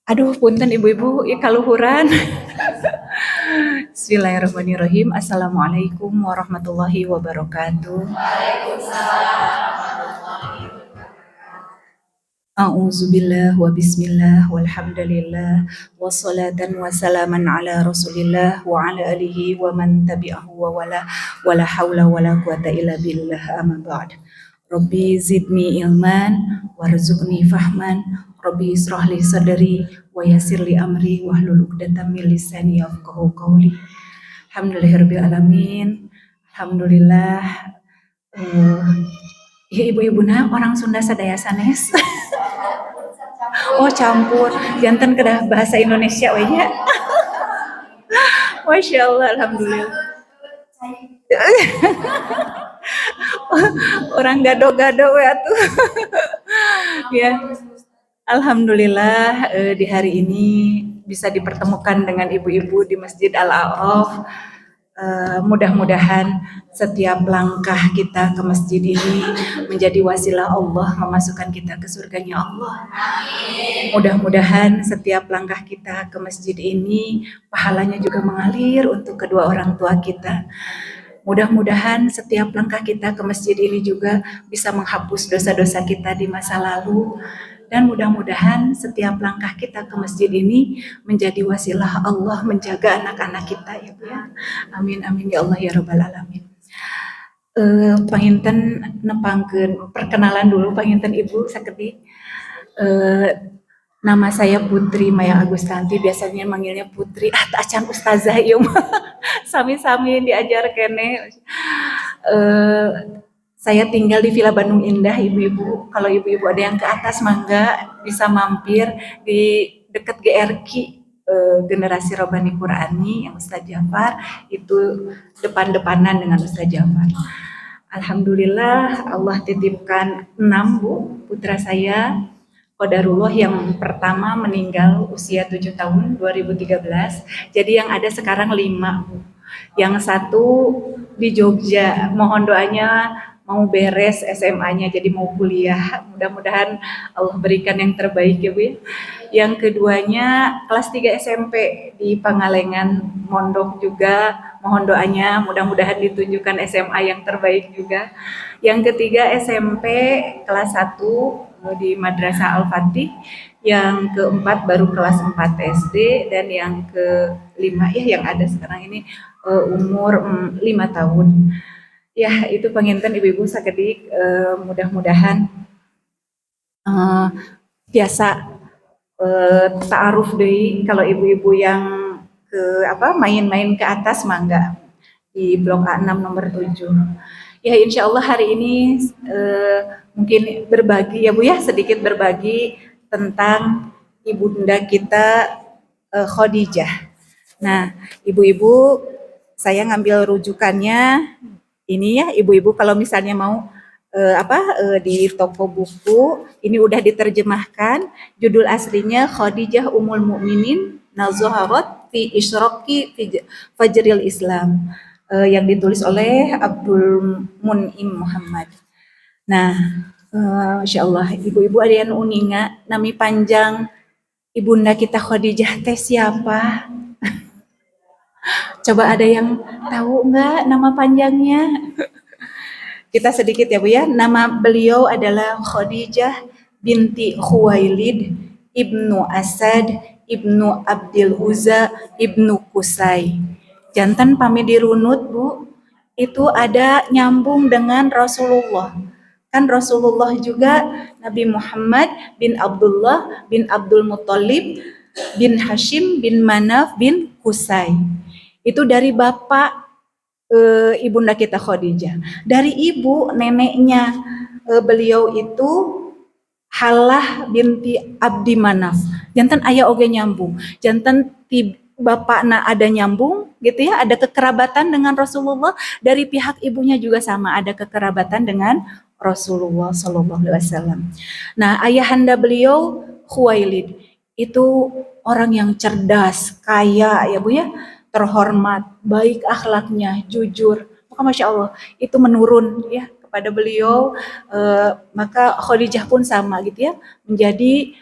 Aduh, punten ibu-ibu, kaluhuran. Bismillahirrahmanirrahim. Assalamualaikum warahmatullahi wabarakatuh. A'udzubillah wa bismillah walhamdulillah wassalatan wassalaman ala rasulillah wa ala alihi wa man tabi'ahu wa wala hawla wala quwata illa billah amma ba'd. Rabbi zidni ilman warzuqni fahman. Rabbi israh li sadri wa yassir li amri wahlul 'uqdatam min lisani yafqahu qawli. Alhamdulillahirabbil alamin. Alhamdulillah. Ya ibu-ibu orang Sunda sadaya sanes. Oh campur, jantan kedah bahasa Indonesia we nya. Masya Allah, alhamdulillah. Orang gado-gado we atuh. Ya. Alhamdulillah di hari ini bisa dipertemukan dengan ibu-ibu di Masjid Al-A'raf. Mudah-mudahan setiap langkah kita ke masjid ini menjadi wasilah Allah memasukkan kita ke surganya Allah. Mudah-mudahan setiap langkah kita ke masjid ini pahalanya juga mengalir untuk kedua orang tua kita. Mudah-mudahan setiap langkah kita ke masjid ini juga bisa menghapus dosa-dosa kita di masa lalu. Dan mudah-mudahan setiap langkah kita ke masjid ini menjadi wasilah Allah menjaga anak-anak kita ya Bu ya. Amin amin ya Allah ya rabbal alamin. Panginten nepangkeun perkenalan dulu panginten Ibu saketi. Nama saya Putri Maya Agustanti, biasanya manggilnya Putri. Acan ustazah ieu mah. Sami-sami diajar kene. Saya tinggal di Villa Bandung Indah, ibu-ibu. Kalau ibu-ibu ada yang ke atas, mangga bisa mampir di dekat GRQ, Generasi Robani Qurani yang Ustaz Jafar, itu depan-depanan dengan Ustaz Jafar. Alhamdulillah Allah titipkan 6 Bu, putra saya. Qadarullah yang pertama meninggal usia 7 tahun 2013. Jadi yang ada sekarang 5 Bu. Yang satu di Jogja, mohon doanya mau beres SMA-nya jadi mau kuliah. Mudah-mudahan Allah berikan yang terbaik ya Bu ya. Yang keduanya kelas 3 SMP di Pangalengan mondok juga. Mohon doanya mudah-mudahan ditunjukkan SMA yang terbaik juga. Yang ketiga SMP kelas 1 di Madrasah Al-Fatih. Yang keempat baru kelas 4 SD dan yang kelima ya yang ada sekarang ini umur 5 tahun. Ya, itu panginten ibu-ibu sakedik mudah-mudahan biasa ta'aruf deui kalau ibu-ibu yang ke main-main ke atas mangga di blok A6 nomor 7. Ya, insya Allah hari ini mungkin berbagi ya Bu ya, sedikit berbagi tentang ibunda kita Khadijah. Nah, ibu-ibu saya ngambil rujukannya ini ya ibu-ibu kalau misalnya mau di toko buku ini udah diterjemahkan, judul aslinya Khadijah Ummul Mukminin Nazaharat fi Isyraqi Fajril Islam, yang ditulis oleh Abdul Mun'im Muhammad. Nah, Masya Allah ibu-ibu ada yang uninga nami panjang ibunda kita Khadijah teh siapa? Coba ada yang tahu nggak nama panjangnya? Kita sedikit ya Bu ya. Nama beliau adalah Khadijah binti Khuwailid ibnu Asad ibnu Abdil Uzza ibnu Qusay. Jantan pami dirunut Bu, itu ada nyambung dengan Rasulullah. Kan Rasulullah juga Nabi Muhammad bin Abdullah bin Abdul Muttalib bin Hashim bin Manaf bin Qusay. Itu dari bapak ibunda kita Khadijah. Dari ibu neneknya beliau itu Halah binti Abdi Manaf. Jantan aya oge nyambung. Jantan bapakna ada nyambung gitu ya, ada kekerabatan dengan Rasulullah. Dari pihak ibunya juga sama, ada kekerabatan dengan Rasulullah sallallahu alaihi wasallam. Nah, ayahanda beliau Khuwailid itu orang yang cerdas, kaya ya Bu ya, terhormat, baik akhlaknya, jujur. Maka Masya Allah itu menurun ya kepada beliau. Maka Khadijah pun sama gitu ya, menjadi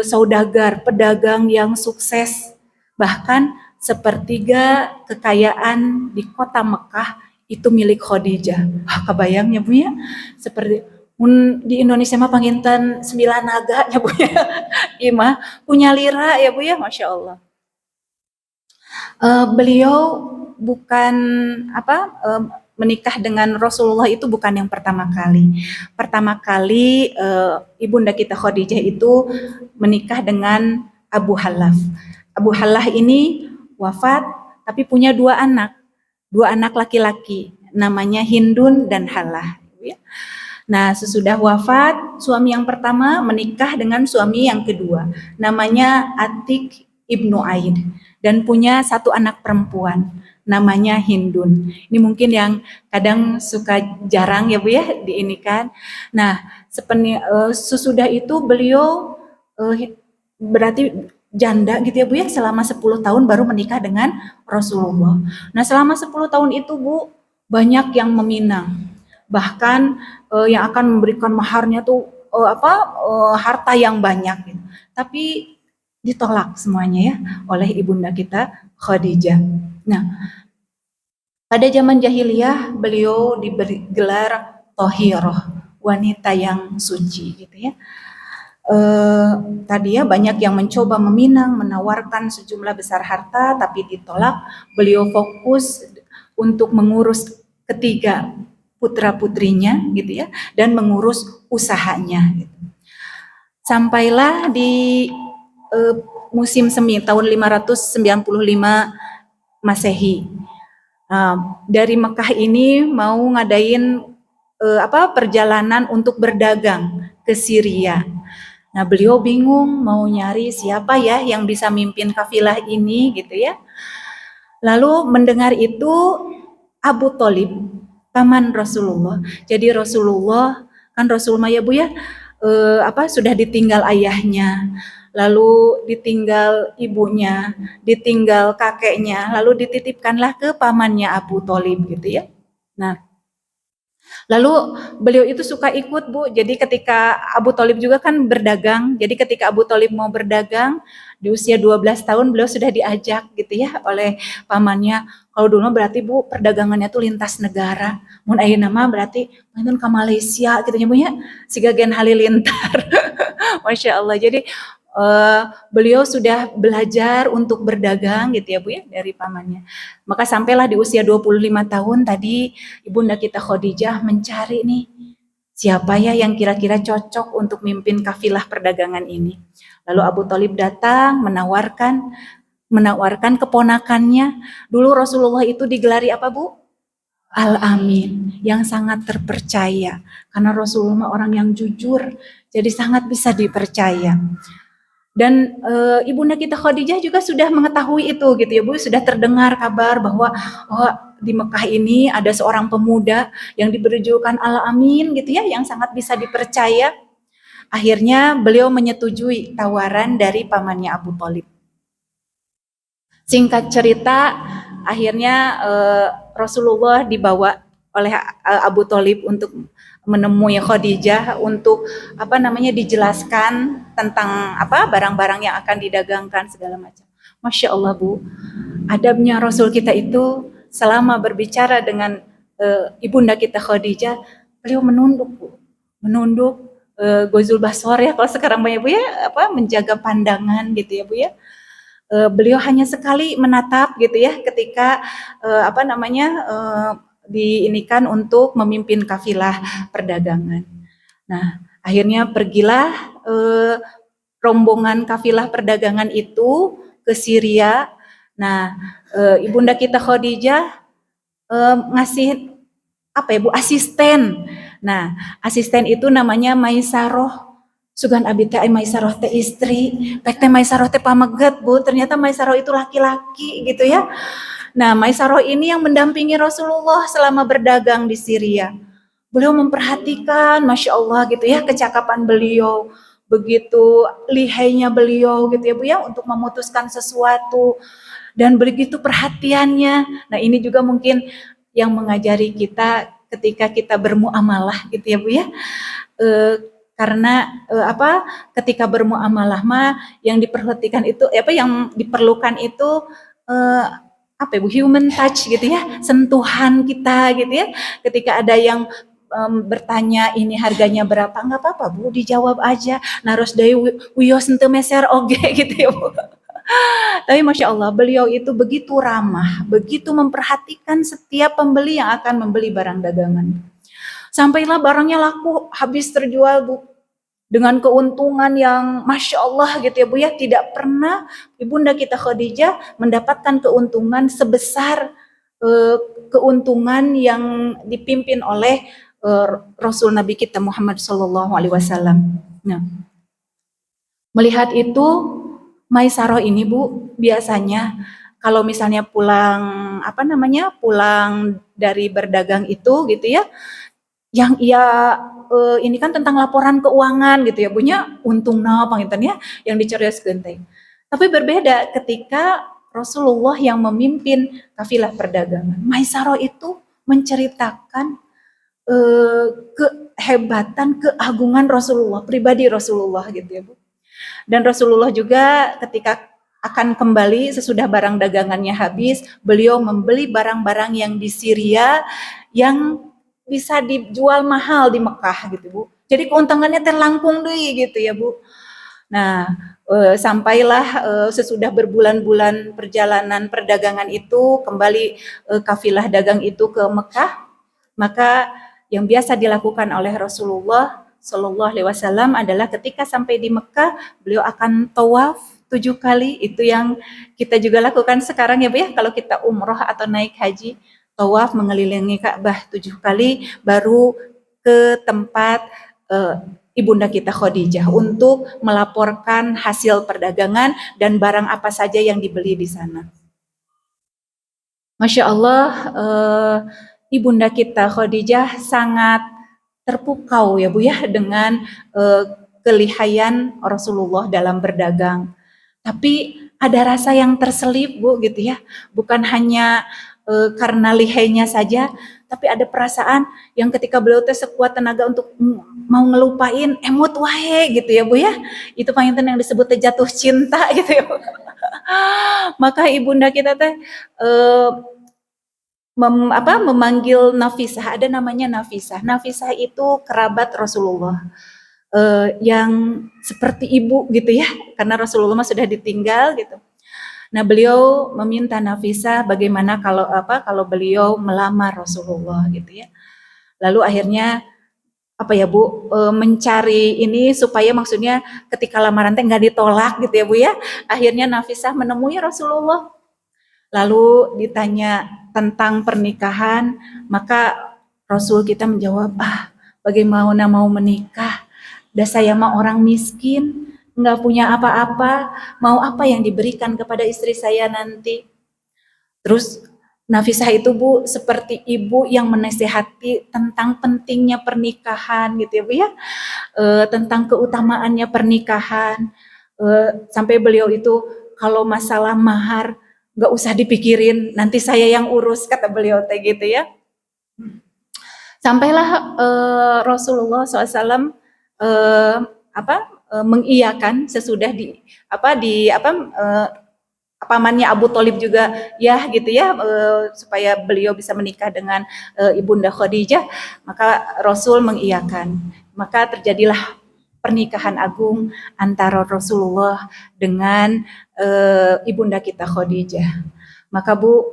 saudagar, pedagang yang sukses. Bahkan sepertiga kekayaan di kota Mekah itu milik Khadijah. Kebayangnya Bu ya, seperti di Indonesia mah panginten 9 naga ya Bu ya. Ima punya lira ya Bu ya, Masya Allah. Beliau bukan menikah dengan Rasulullah itu bukan yang pertama kali. Pertama kali ibunda kita Khadijah itu menikah dengan Abu Halaf. Abu Halaf ini wafat tapi punya dua anak laki-laki, namanya Hindun dan Halah. Nah, sesudah wafat, suami yang pertama menikah dengan suami yang kedua, namanya Atik ibnu Aid, dan punya satu anak perempuan, namanya Hindun. Ini mungkin yang kadang suka jarang ya Bu ya diinikan. Nah, sesudah itu beliau berarti janda gitu ya Bu ya, selama 10 tahun baru menikah dengan Rasulullah. Nah, selama 10 tahun itu Bu, banyak yang meminang. Bahkan yang akan memberikan maharnya tuh harta yang banyak gitu. Tapi ditolak semuanya ya oleh ibunda kita Khadijah. Nah, pada zaman jahiliyah beliau diberi gelar Thohiroh, wanita yang suci gitu ya. Tadi ya banyak yang mencoba meminang, menawarkan sejumlah besar harta tapi ditolak. Beliau fokus untuk mengurus ketiga putra-putrinya gitu ya, dan mengurus usahanya gitu. Sampailah di musim semi tahun 595 Masehi. Dari Mekah ini mau ngadain perjalanan untuk berdagang ke Syria. Nah, beliau bingung mau nyari siapa ya yang bisa mimpin kafilah ini gitu ya. Lalu mendengar itu Abu Thalib, paman Rasulullah. Jadi Rasulullah kan Rasulullah ya Bu ya, sudah ditinggal ayahnya, lalu ditinggal ibunya, ditinggal kakeknya, lalu dititipkanlah ke pamannya Abu Thalib gitu ya. Nah, lalu beliau itu suka ikut Bu. Jadi ketika Abu Thalib juga kan berdagang. Jadi ketika Abu Thalib mau berdagang di usia 12 tahun beliau sudah diajak gitu ya oleh pamannya. Kalau dulu berarti Bu perdagangannya tuh lintas negara. Mun ayeuna mah berarti mungkin ke Malaysia gitu ya Bu ya. Siga Gen Halilintar. Masya Allah. Jadi beliau sudah belajar untuk berdagang gitu ya Bu ya dari pamannya. Maka sampailah di usia 25 tahun tadi ibunda kita Khadijah mencari nih siapa ya yang kira-kira cocok untuk mimpin kafilah perdagangan ini. Lalu Abu Thalib datang menawarkan keponakannya. Dulu Rasulullah itu digelari apa Bu? Al-Amin, yang sangat terpercaya. Karena Rasulullah orang yang jujur, jadi sangat bisa dipercaya. Dan ibunda kita Khadijah juga sudah mengetahui itu gitu ya Bu, sudah terdengar kabar bahwa di Mekah ini ada seorang pemuda yang diberi julukan Al-Amin gitu ya, yang sangat bisa dipercaya. Akhirnya beliau menyetujui tawaran dari pamannya Abu Thalib. Singkat cerita, akhirnya Rasulullah dibawa oleh Abu Thalib untuk menemui Khadijah untuk dijelaskan tentang barang-barang yang akan didagangkan segala macam. Masya Allah Bu, adabnya Rasul kita itu selama berbicara dengan ibunda kita Khadijah, beliau menunduk Bu, Gozul Baswar ya kalau sekarang banyak Bu ya, menjaga pandangan gitu ya Bu ya. Beliau hanya sekali menatap gitu ya ketika diinikan untuk memimpin kafilah perdagangan. Nah, akhirnya pergilah rombongan kafilah perdagangan itu ke Syria. Nah, ibunda kita Khadijah ngasih Bu, asisten. Nah, asisten itu namanya Maisaroh. Sugan abi teh Maisaroh teh istri, pek teh Maisaroh teh pameget Bu, ternyata Maisaroh itu laki-laki gitu ya. Nah, Maisaroh ini yang mendampingi Rasulullah selama berdagang di Syria. Beliau memperhatikan, Masya Allah gitu ya, kecakapan beliau, begitu lihainya beliau gitu ya Bu ya, untuk memutuskan sesuatu, dan begitu perhatiannya. Nah, ini juga mungkin yang mengajari kita ketika kita bermuamalah gitu ya Bu ya. karena ketika bermuamalah mah yang diperhatikan itu yang diperlukan itu human touch gitu ya, sentuhan kita gitu ya. Ketika ada yang bertanya ini harganya berapa, nggak apa-apa Bu, dijawab aja. Naros dari wios ente meser oge gitu ya Bu. Tapi Masya Allah, beliau itu begitu ramah, begitu memperhatikan setiap pembeli yang akan membeli barang dagangan. Sampailah barangnya laku, habis terjual Bu. Dengan keuntungan yang Masya Allah gitu ya Bu ya. Tidak pernah Ibunda kita Khadijah mendapatkan keuntungan sebesar keuntungan yang dipimpin oleh Rasul Nabi kita Muhammad SAW. Nah, melihat itu, Maisaroh ini Bu, biasanya kalau misalnya pulang pulang dari berdagang itu gitu ya, yang ia ini kan tentang laporan keuangan gitu ya, punya untung napa gitu ya, yang dicerioskeun teh. Tapi berbeda ketika Rasulullah yang memimpin kafilah perdagangan. Maisaroh itu menceritakan kehebatan, keagungan Rasulullah, pribadi Rasulullah gitu ya Bu. Dan Rasulullah juga ketika akan kembali sesudah barang dagangannya habis, beliau membeli barang-barang yang di Syria yang bisa dijual mahal di Mekah gitu Bu. Jadi keuntungannya terlangkung deh gitu ya Bu. Nah, sampailah sesudah berbulan-bulan perjalanan perdagangan itu kembali kafilah dagang itu ke Mekah, maka yang biasa dilakukan oleh Rasulullah Shallallahu Alaihi Wasallam adalah ketika sampai di Mekah, beliau akan tawaf 7 kali. Itu yang kita juga lakukan sekarang ya Bu ya, kalau kita umroh atau naik haji, tawaf mengelilingi Ka'bah 7 kali, baru ke tempat Ibunda kita Khadijah untuk melaporkan hasil perdagangan dan barang apa saja yang dibeli di sana. Masya Allah, Ibunda kita Khadijah sangat terpukau ya Bu ya dengan kelihayan Rasulullah dalam berdagang. Tapi ada rasa yang terselip Bu gitu ya, bukan hanya karena lihainya saja, tapi ada perasaan yang ketika beliau teh sekuat tenaga untuk mau ngelupain emot wae gitu ya Bu ya. Itu panginten yang disebut jatuh cinta gitu ya Bu. Maka ibunda kita teh memanggil Nafisah, ada namanya Nafisah. Nafisah itu kerabat Rasulullah. Yang seperti ibu gitu ya, karena Rasulullah sudah ditinggal gitu. Nah, beliau meminta Nafisah bagaimana kalau beliau melamar Rasulullah gitu ya. Lalu akhirnya Bu, mencari ini supaya maksudnya ketika lamaran teh nggak ditolak gitu ya Bu ya. Akhirnya Nafisah menemui Rasulullah. Lalu ditanya tentang pernikahan, maka Rasul kita menjawab, bagaimana mau menikah? Dah saya mah orang miskin, nggak punya apa-apa, mau apa yang diberikan kepada istri saya nanti? Terus Nafisah itu Bu seperti ibu yang menasehati tentang pentingnya pernikahan gitu ya Bu ya, tentang keutamaannya pernikahan, sampai beliau itu kalau masalah mahar nggak usah dipikirin, nanti saya yang urus kata beliau teh gitu ya. Sampailah Rasulullah SAW mengiyakan sesudah pamannya Abu Thalib juga ya gitu ya, supaya beliau bisa menikah dengan Ibunda Khadijah, maka Rasul mengiyakan. Maka terjadilah pernikahan agung antara Rasulullah dengan Ibunda kita Khadijah. Maka Bu,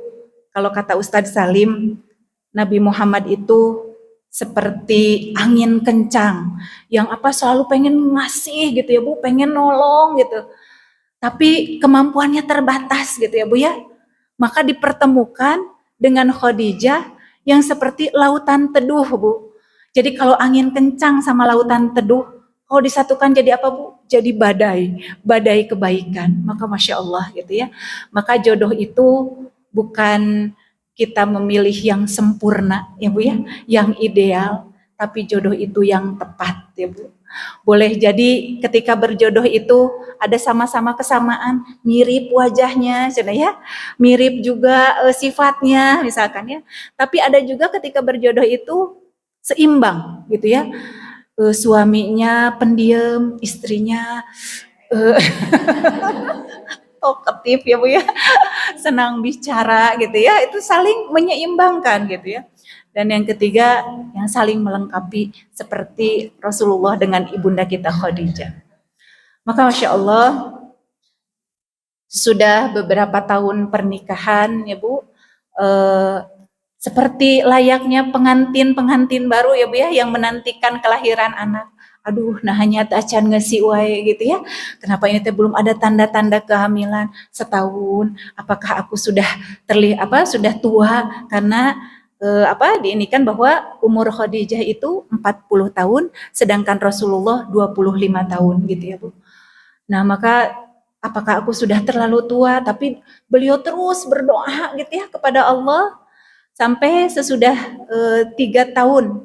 kalau kata Ustadz Salim, Nabi Muhammad itu seperti angin kencang yang selalu pengen ngasih gitu ya Bu, pengen nolong gitu. Tapi kemampuannya terbatas gitu ya Bu ya. Maka dipertemukan dengan Khadijah yang seperti lautan teduh Bu. Jadi kalau angin kencang sama lautan teduh, kalau disatukan jadi apa Bu? Jadi badai kebaikan. Maka Masya Allah gitu ya. Maka jodoh itu bukan kita memilih yang sempurna ya Bu ya, yang ideal, tapi jodoh itu yang tepat ya Bu. Boleh jadi ketika berjodoh itu ada sama-sama kesamaan, mirip wajahnya, ya, mirip juga sifatnya misalkan ya. Tapi ada juga ketika berjodoh itu seimbang gitu ya. suaminya pendiam, istrinya eh, talkatif ya Bu ya, senang bicara gitu ya, itu saling menyeimbangkan gitu ya. Dan yang ketiga, yang saling melengkapi seperti Rasulullah dengan ibunda kita Khadijah. Maka Masya Allah, sudah beberapa tahun pernikahan ya Bu, eh, seperti layaknya pengantin-pengantin baru ya Bu ya, yang menantikan kelahiran anak. Aduh, nah hanya acan ngesi wae gitu ya. Kenapa ini teh belum ada tanda-tanda kehamilan setahun? Apakah aku sudah sudah tua karena diinikan bahwa umur Khadijah itu 40 tahun sedangkan Rasulullah 25 tahun gitu ya Bu. Nah, maka apakah aku sudah terlalu tua? Tapi beliau terus berdoa gitu ya kepada Allah sampai sesudah 3 tahun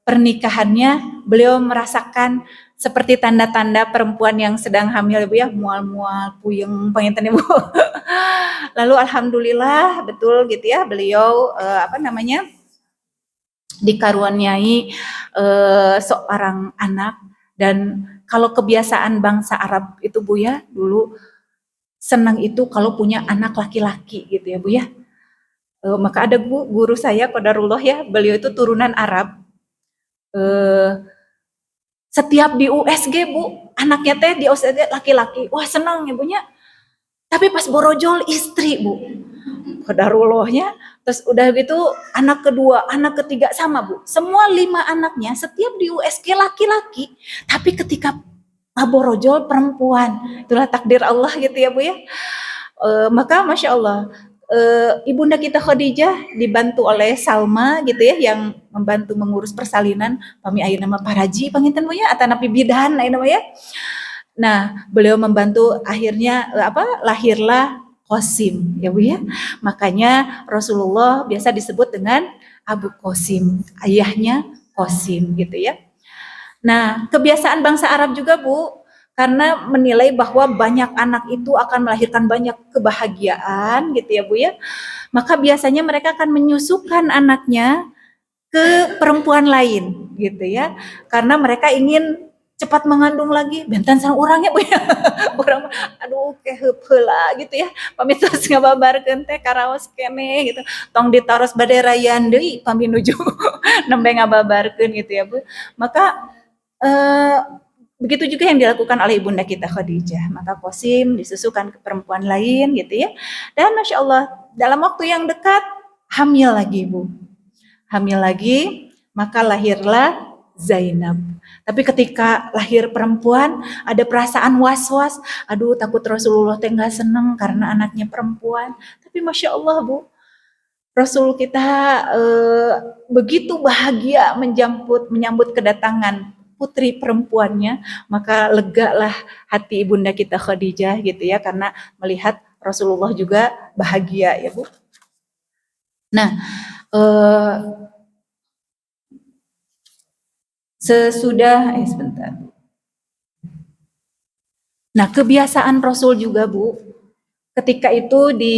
pernikahannya, beliau merasakan seperti tanda-tanda perempuan yang sedang hamil, Bu ya, mual-mual, puyeng, penginten Ibu. Lalu alhamdulillah betul gitu ya, beliau dikaruniai seorang anak. Dan kalau kebiasaan bangsa Arab itu Bu ya, dulu senang itu kalau punya anak laki-laki gitu ya Bu ya. Maka ada guru saya Qadarullah ya, beliau itu turunan Arab. Setiap di USG Bu, anaknya teh di USG laki-laki, wah senang ya Bunya. Tapi pas borojol istri Bu, Qadarullahnya. Terus udah gitu anak kedua, anak ketiga sama Bu. Semua 5 anaknya setiap di USG laki-laki. Tapi ketika borojol perempuan. Itulah takdir Allah gitu ya Bu ya. Maka Masya Allah, ibunda kita Khadijah dibantu oleh Salma gitu ya, yang membantu mengurus persalinan. Pami ayeuna nama paraji panginten Bu ya, atanapi bidan ayeuna ya. Nah, beliau membantu akhirnya lahirlah Qasim ya Bu ya. Makanya Rasulullah biasa disebut dengan Abu Qasim, ayahnya Qasim gitu ya. Nah, kebiasaan bangsa Arab juga Bu, karena menilai bahwa banyak anak itu akan melahirkan banyak kebahagiaan gitu ya Bu ya. Maka biasanya mereka akan menyusukan anaknya ke perempuan lain gitu ya. Karena mereka ingin cepat mengandung lagi, bentan sang orangnya Bu ya. Urang aduh keheup heula gitu ya. Pami tos ngababarkeun teh karaos keneh gitu. Tong ditaros bade rayan deui pami nuju nembe ngababarkeun gitu ya Bu. Maka begitu juga yang dilakukan oleh ibunda kita Khadijah. Maka Qasim disusukan ke perempuan lain gitu ya. Dan Masya Allah dalam waktu yang dekat hamil lagi Bu. Hamil lagi, maka lahirlah Zainab. Tapi ketika lahir perempuan, ada perasaan was-was. Aduh, takut Rasulullah teh nggak seneng karena anaknya perempuan. Tapi Masya Allah Bu, Rasul kita begitu bahagia menyambut kedatangan putri perempuannya, maka legalah hati ibunda kita Khadijah gitu ya, karena melihat Rasulullah juga bahagia ya Bu. Nah, sebentar. Nah, kebiasaan Rasul juga Bu, ketika itu di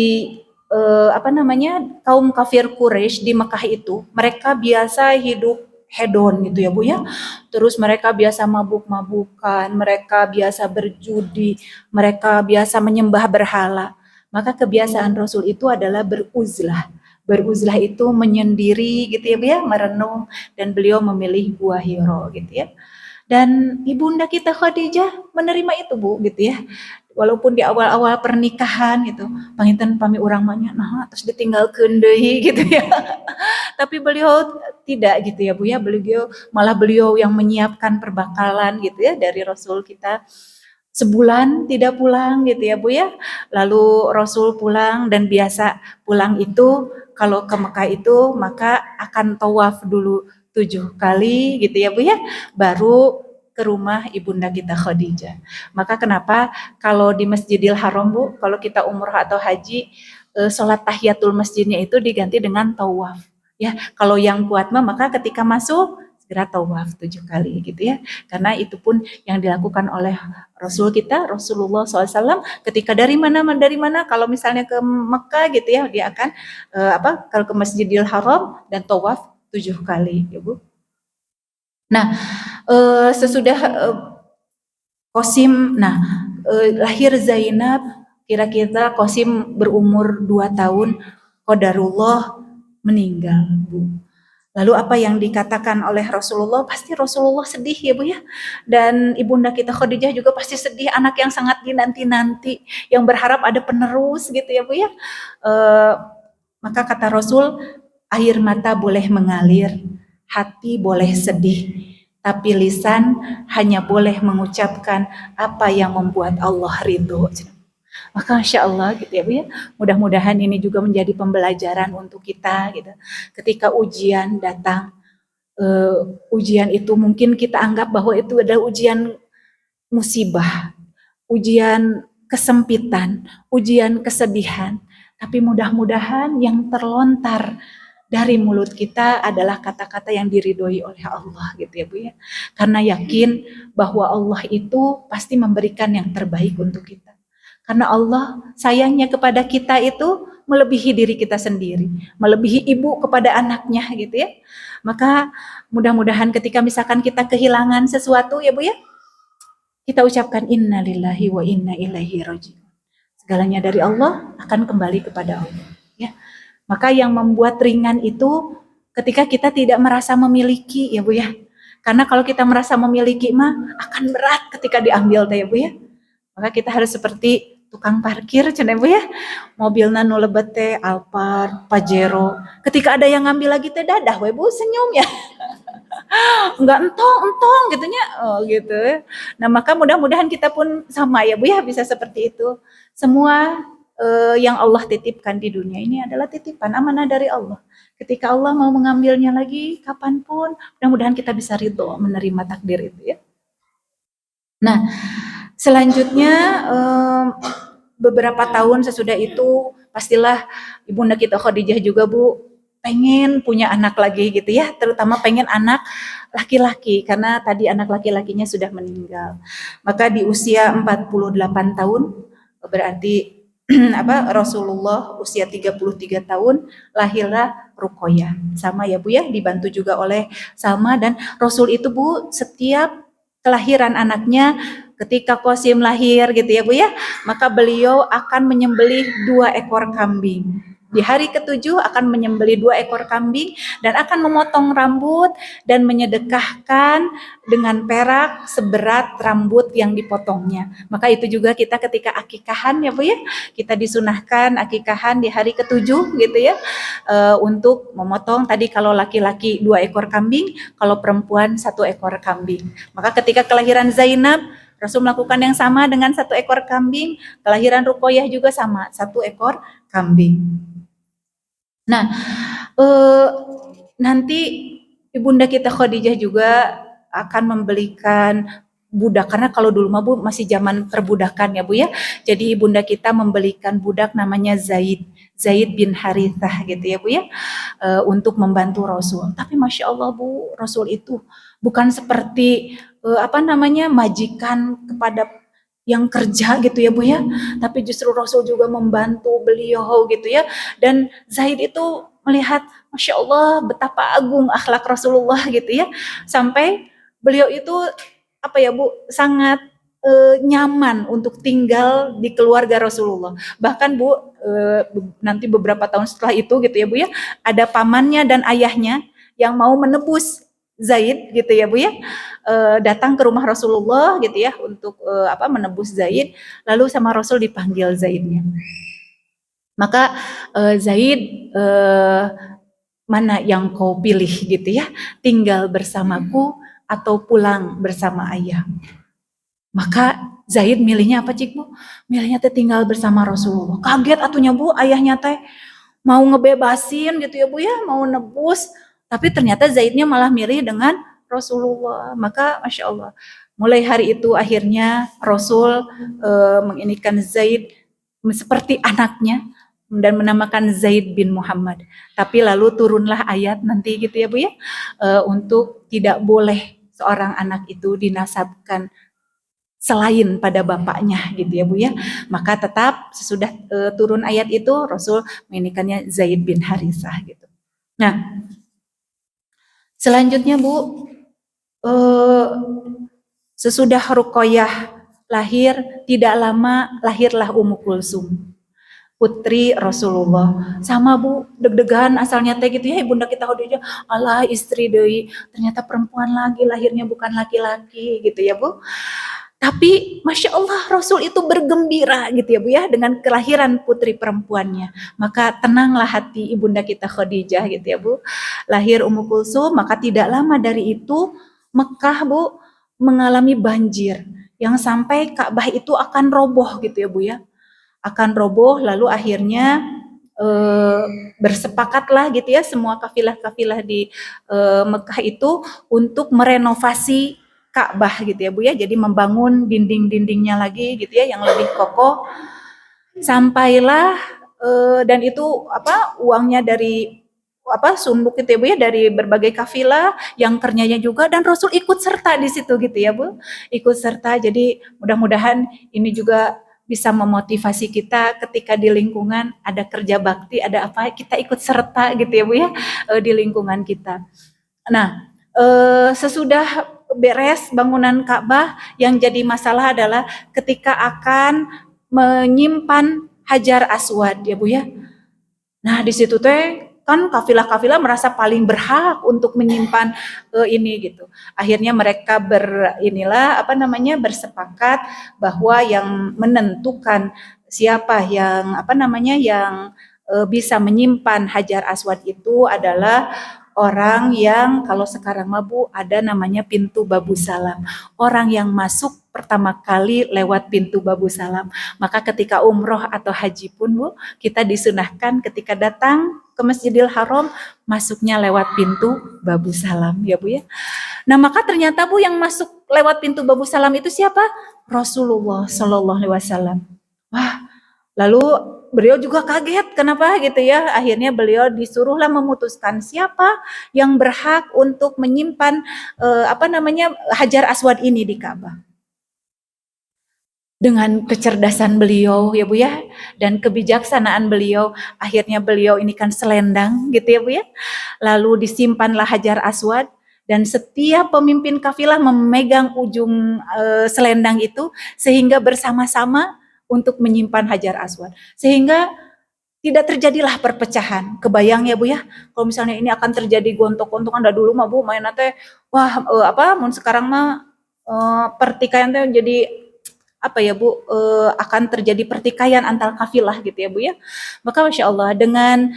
kaum kafir Quraisy di Mekah itu, mereka biasa hidup hedon gitu ya Bu ya. Terus mereka biasa mabuk-mabukan, mereka biasa berjudi, mereka biasa menyembah berhala. Maka kebiasaan Rasul itu adalah beruzlah. Beruzlah itu menyendiri gitu ya Bu ya, merenung, dan beliau memilih Gua Hiro gitu ya. Dan ibunda kita Khadijah menerima itu Bu gitu ya. Walaupun di awal-awal pernikahan gitu, panginten pami urang mahnya nah terus ditinggalkeun deui gitu ya. Tapi beliau tidak gitu ya Bu ya. Beliau yang menyiapkan perbakalan gitu ya dari Rasul kita. Sebulan tidak pulang gitu ya Bu ya. Lalu Rasul pulang, dan biasa pulang itu kalau ke Mekah itu maka akan tawaf dulu 7 kali gitu ya Bu ya. Baru ke rumah ibunda kita Khadijah. Maka kenapa kalau di Masjidil Haram Bu, kalau kita umrah atau haji, sholat tahiyatul masjidnya itu diganti dengan tawaf. Ya, kalau yang kuat maka ketika masuk segera tawaf 7 kali gitu ya. Karena itu pun yang dilakukan oleh Rasul kita, Rasulullah SAW, ketika dari mana, kalau misalnya ke Mekah gitu ya, dia akan kalau ke Masjidil Haram dan tawaf 7 kali ya Bu. Nah, sesudah Qasim, lahir Zainab, kira-kira Qasim berumur 2 tahun, qadarullah meninggal, Bu. Lalu apa yang dikatakan oleh Rasulullah, pasti Rasulullah sedih ya Bu ya. Dan ibunda kita Khadijah juga pasti sedih, anak yang sangat dinanti-nanti, yang berharap ada penerus gitu ya Bu ya. Maka kata Rasul, air mata boleh mengalir, hati boleh sedih, tapi lisan hanya boleh mengucapkan apa yang membuat Allah ridho. Maka Masya Allah gitu ya Bu ya. Mudah-mudahan ini juga menjadi pembelajaran untuk kita gitu. Ketika ujian datang, ujian itu mungkin kita anggap bahwa itu adalah ujian musibah, ujian kesempitan, ujian kesedihan. Tapi mudah-mudahan yang terlontar dari mulut kita adalah kata-kata yang diridhoi oleh Allah gitu ya Bu ya. Karena yakin bahwa Allah itu pasti memberikan yang terbaik untuk kita. Karena Allah sayangnya kepada kita itu melebihi diri kita sendiri, melebihi ibu kepada anaknya gitu ya. Maka mudah-mudahan ketika misalkan kita kehilangan sesuatu ya Bu ya, kita ucapkan innalillahi wa inna ilaihi rajiun. Segalanya dari Allah akan kembali kepada Allah ya. Maka yang membuat ringan itu ketika kita tidak merasa memiliki ya Bu ya. Karena kalau kita merasa memiliki mah akan berat ketika diambil teh ya Bu ya. Maka kita harus seperti tukang parkir cenah Bu ya. Mobilna nu lebet teh Alphard, Pajero. Ketika ada yang ngambil lagi teh dadah we Bu senyum ya. Enggak entong gitunya. Oh gitu. Nah, maka mudah-mudahan kita pun sama ya Bu ya bisa seperti itu. Semua yang Allah titipkan di dunia ini adalah titipan amanah dari Allah. Ketika Allah mau mengambilnya lagi kapanpun, mudah-mudahan kita bisa ridho menerima takdir itu ya. Nah, selanjutnya beberapa tahun sesudah itu pastilah ibunda kita Khadijah juga Bu pengen punya anak lagi gitu ya, terutama pengen anak laki-laki karena tadi anak laki-lakinya sudah meninggal. Maka di usia 48 tahun berarti Rasulullah usia 33 tahun lahirlah Ruqayyah. Sama ya Bu ya, dibantu juga oleh Salma dan Rasul itu Bu setiap kelahiran anaknya ketika Qasim lahir gitu ya Bu ya, maka beliau akan menyembelih 2 ekor kambing. Di hari ke-7 akan menyembelih 2 ekor kambing dan akan memotong rambut dan menyedekahkan dengan perak seberat rambut yang dipotongnya. Maka itu juga kita ketika akikahan ya Bu ya, kita disunahkan akikahan di hari ke-7 gitu ya, untuk memotong tadi kalau laki-laki 2 ekor kambing, kalau perempuan 1 ekor kambing. Maka ketika kelahiran Zainab, Rasul melakukan yang sama dengan 1 ekor kambing, kelahiran Ruqayyah juga sama, 1 ekor kambing. Nah, nanti ibunda kita Khadijah juga akan membelikan budak karena kalau dulu mah Bu masih zaman perbudakan ya Bu ya. Jadi ibunda kita membelikan budak namanya Zaid bin Harithah gitu ya Bu ya, untuk membantu Rasul. Tapi Masya Allah Bu, Rasul itu bukan seperti majikan kepada yang kerja gitu ya Bu ya, tapi justru Rasul juga membantu beliau gitu ya. Dan Zaid itu melihat Masya Allah betapa agung akhlak Rasulullah gitu ya, sampai beliau itu sangat nyaman untuk tinggal di keluarga Rasulullah. Bahkan Bu, nanti beberapa tahun setelah itu gitu ya Bu ya, ada pamannya dan ayahnya yang mau menebus Zaid gitu ya Bu ya, datang ke rumah Rasulullah gitu ya untuk menebus Zaid, lalu sama Rasul dipanggil Zaidnya. Maka Zaid, mana yang kau pilih gitu ya, tinggal bersamaku atau pulang bersama ayah. Maka Zaid milihnya apa Cik Bu? Milihnya teh tinggal bersama Rasulullah. Kaget atunya Bu, ayahnya teh mau ngebebasin gitu ya Bu ya, mau nebus, tapi ternyata Zaidnya malah milih dengan Rasulullah. Maka Masya Allah, mulai hari itu akhirnya Rasul menginikan Zaid seperti anaknya dan menamakan Zaid bin Muhammad. Tapi lalu turunlah ayat nanti gitu ya Bu ya, untuk tidak boleh seorang anak itu dinasabkan selain pada bapaknya gitu ya Bu ya. Maka tetap sesudah turun ayat itu Rasul meninikannya Zaid bin Harithah gitu. Nah, selanjutnya Bu, eh, sesudah Ruqayyah lahir, tidak lama lahirlah Ummu Kulsum, putri Rasulullah. Sama Bu, deg-degan asalnya teh gitu ya, ibunda kita Khadijah, Allah istri deui, ternyata perempuan lagi, lahirnya bukan laki-laki gitu ya Bu. Tapi Masya Allah Rasul itu bergembira gitu ya Bu ya dengan kelahiran putri perempuannya. Maka tenanglah hati ibunda kita Khadijah gitu ya Bu. Lahir Ummu Kulsum, maka tidak lama dari itu Mekah Bu mengalami banjir yang sampai Ka'bah itu akan roboh gitu ya Bu ya. Akan roboh, lalu akhirnya bersepakatlah gitu ya semua kafilah-kafilah di Mekah itu untuk merenovasi Ka'bah gitu ya Bu ya. Jadi membangun dinding-dindingnya lagi gitu ya yang lebih kokoh. Sampailah dan itu uangnya dari sunduk gitu ya Bu ya, dari berbagai kafilah yang kerjanya juga, dan Rasul ikut serta di situ gitu ya Bu. Ikut serta. Jadi mudah-mudahan ini juga bisa memotivasi kita ketika di lingkungan ada kerja bakti, ada apa, kita ikut serta gitu ya Bu ya di lingkungan kita. Nah, sesudah beres bangunan Ka'bah, yang jadi masalah adalah ketika akan menyimpan Hajar Aswad ya Bu ya. Nah, di situ teh kan kafilah-kafilah merasa paling berhak untuk menyimpan ini gitu. Akhirnya mereka bersepakat bahwa yang menentukan siapa yang yang bisa menyimpan Hajar Aswad itu adalah orang yang, kalau sekarang mah Bu, ada namanya pintu Babu Salam. Orang yang masuk pertama kali lewat pintu Babu Salam. Maka ketika umroh atau haji pun Bu, kita disunahkan ketika datang ke Masjidil Haram, masuknya lewat pintu Babu Salam ya Bu ya. Nah maka ternyata Bu yang masuk lewat pintu Babu Salam itu siapa? Rasulullah Shallallahu Alaihi Wasallam. Wah, lalu beliau juga kaget, kenapa gitu ya. Akhirnya beliau disuruhlah memutuskan siapa yang berhak untuk menyimpan Hajar Aswad ini di Ka'bah. Dengan kecerdasan beliau ya Bu ya, dan kebijaksanaan beliau, akhirnya beliau ini kan selendang gitu ya Bu ya. Lalu disimpanlah Hajar Aswad, dan setiap pemimpin kafilah memegang ujung selendang itu sehingga bersama-sama untuk menyimpan Hajar Aswad. Sehingga tidak terjadilah perpecahan. Kebayang ya Bu ya, kalau misalnya ini akan terjadi gontok-gontokan, dah dulu mah Bu main teh wah mun sekarang mah pertikaian teh jadi Bu, akan terjadi pertikaian antar kafilah gitu ya Bu ya. Maka Masya Allah dengan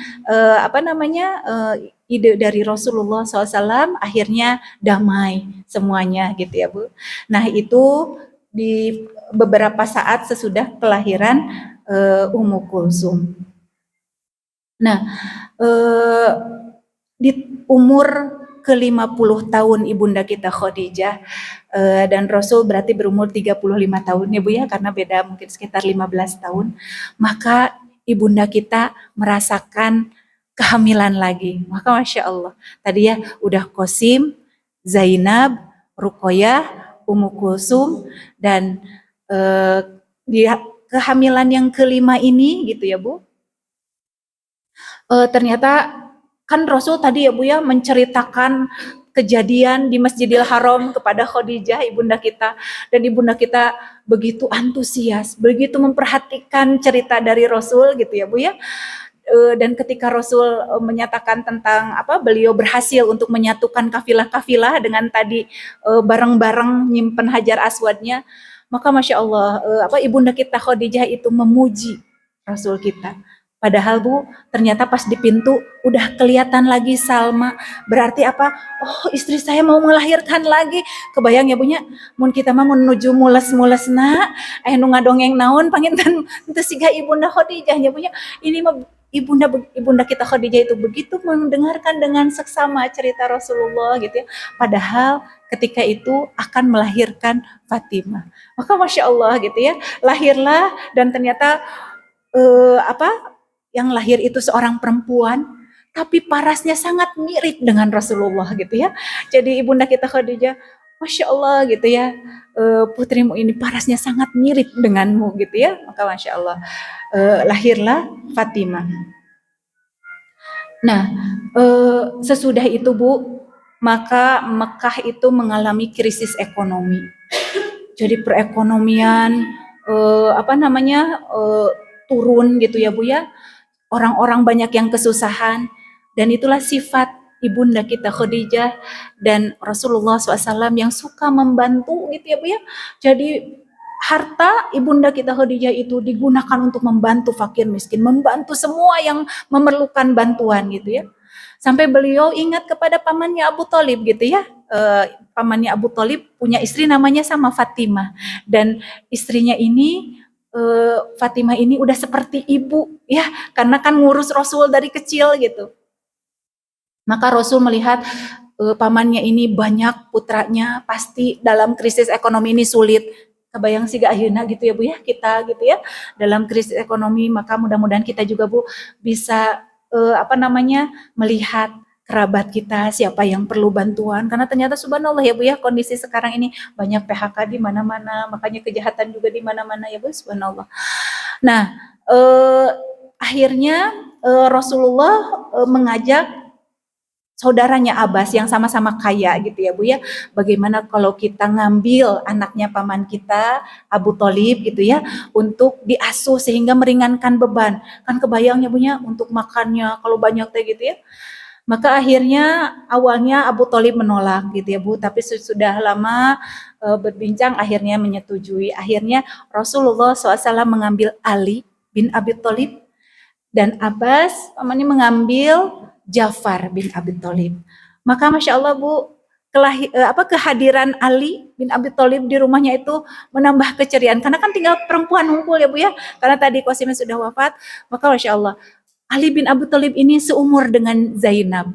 ide dari Rasulullah SAW, akhirnya damai semuanya gitu ya Bu. Nah itu di beberapa saat sesudah kelahiran Ummu Kulsum. Nah di umur ke-50 tahun ibunda kita Khadijah, dan Rasul berarti berumur 35 tahun ya Bu ya, karena beda mungkin sekitar 15 tahun. Maka ibunda kita merasakan kehamilan lagi. Maka Masya Allah, tadi ya udah Qasim, Zainab, Ruqayyah, Ummu Kulsum, dan di kehamilan yang kelima ini gitu ya Bu, ternyata kan Rasul tadi ya Bu ya menceritakan kejadian di Masjidil Haram kepada Khadijah ibunda kita, dan ibunda kita begitu antusias, begitu memperhatikan cerita dari Rasul gitu ya Bu ya. Dan ketika Rasul menyatakan tentang beliau berhasil untuk menyatukan kafilah-kafilah dengan tadi bareng-bareng nyimpen Hajar Aswadnya, maka Masya Allah ibunda kita Khadijah itu memuji Rasul kita. Padahal Bu, ternyata pas di pintu udah kelihatan lagi Salma. Berarti apa? Oh, istri saya mau melahirkan lagi. Kebayang ya Bunya, mun kita mah menuju mules-mulesna, nu ngadongeng naon panginten teu siga ibunda Khadijah ya Bunya. Ini mah ibunda kita Khadijah itu begitu mendengarkan dengan seksama cerita Rasulullah gitu ya. Padahal ketika itu akan melahirkan Fatimah. Maka Masya Allah gitu ya, lahirlah, dan ternyata yang lahir itu seorang perempuan, tapi parasnya sangat mirip dengan Rasulullah gitu ya. Jadi ibunda kita Khadijah, Masya Allah gitu ya, putrimu ini parasnya sangat mirip denganmu gitu ya. Maka Masya Allah, lahirlah Fatimah. Nah, sesudah itu Bu, maka Mekah itu mengalami krisis ekonomi. Jadi perekonomian turun gitu ya Bu ya. Orang-orang banyak yang kesusahan, dan itulah sifat ibunda kita Khadijah dan Rasulullah SAW yang suka membantu gitu ya Bu ya. Jadi harta ibunda kita Khadijah itu digunakan untuk membantu fakir miskin, membantu semua yang memerlukan bantuan gitu ya. Sampai beliau ingat kepada pamannya Abu Thalib gitu ya. Pamannya Abu Thalib punya istri namanya sama Fatimah, dan istrinya ini Fatimah ini udah seperti ibu ya, karena kan ngurus Rasul dari kecil gitu. Maka Rasul melihat pamannya ini banyak putranya, pasti dalam krisis ekonomi ini sulit. Kebayang sih gak ayeuna gitu ya Bu ya, kita gitu ya dalam krisis ekonomi. Maka mudah-mudahan kita juga Bu bisa melihat kerabat kita siapa yang perlu bantuan, karena ternyata subhanallah ya Bu ya, kondisi sekarang ini banyak PHK di mana-mana, makanya kejahatan juga di mana-mana ya Bu, subhanallah. Nah, akhirnya Rasulullah mengajak saudaranya Abbas yang sama-sama kaya gitu ya Bu ya. Bagaimana kalau kita ngambil anaknya paman kita Abu Thalib gitu ya, untuk diasuh sehingga meringankan beban. Kan kebayangnya Bu ya, untuk makannya kalau banyak teh gitu ya. Maka akhirnya awalnya Abu Thalib menolak gitu ya Bu, tapi sudah lama berbincang akhirnya menyetujui. Akhirnya Rasulullah SAW mengambil Ali bin Abi Thalib, dan Abbas pamannya mengambil Ja'far bin Abi Thalib. Maka Masya Allah Bu, kehadiran Ali bin Abi Thalib di rumahnya itu menambah keceriaan, karena kan tinggal perempuan ngumpul ya Bu ya, karena tadi Qasimnya sudah wafat. Maka Masya Allah, Ali bin Abi Thalib ini seumur dengan Zainab.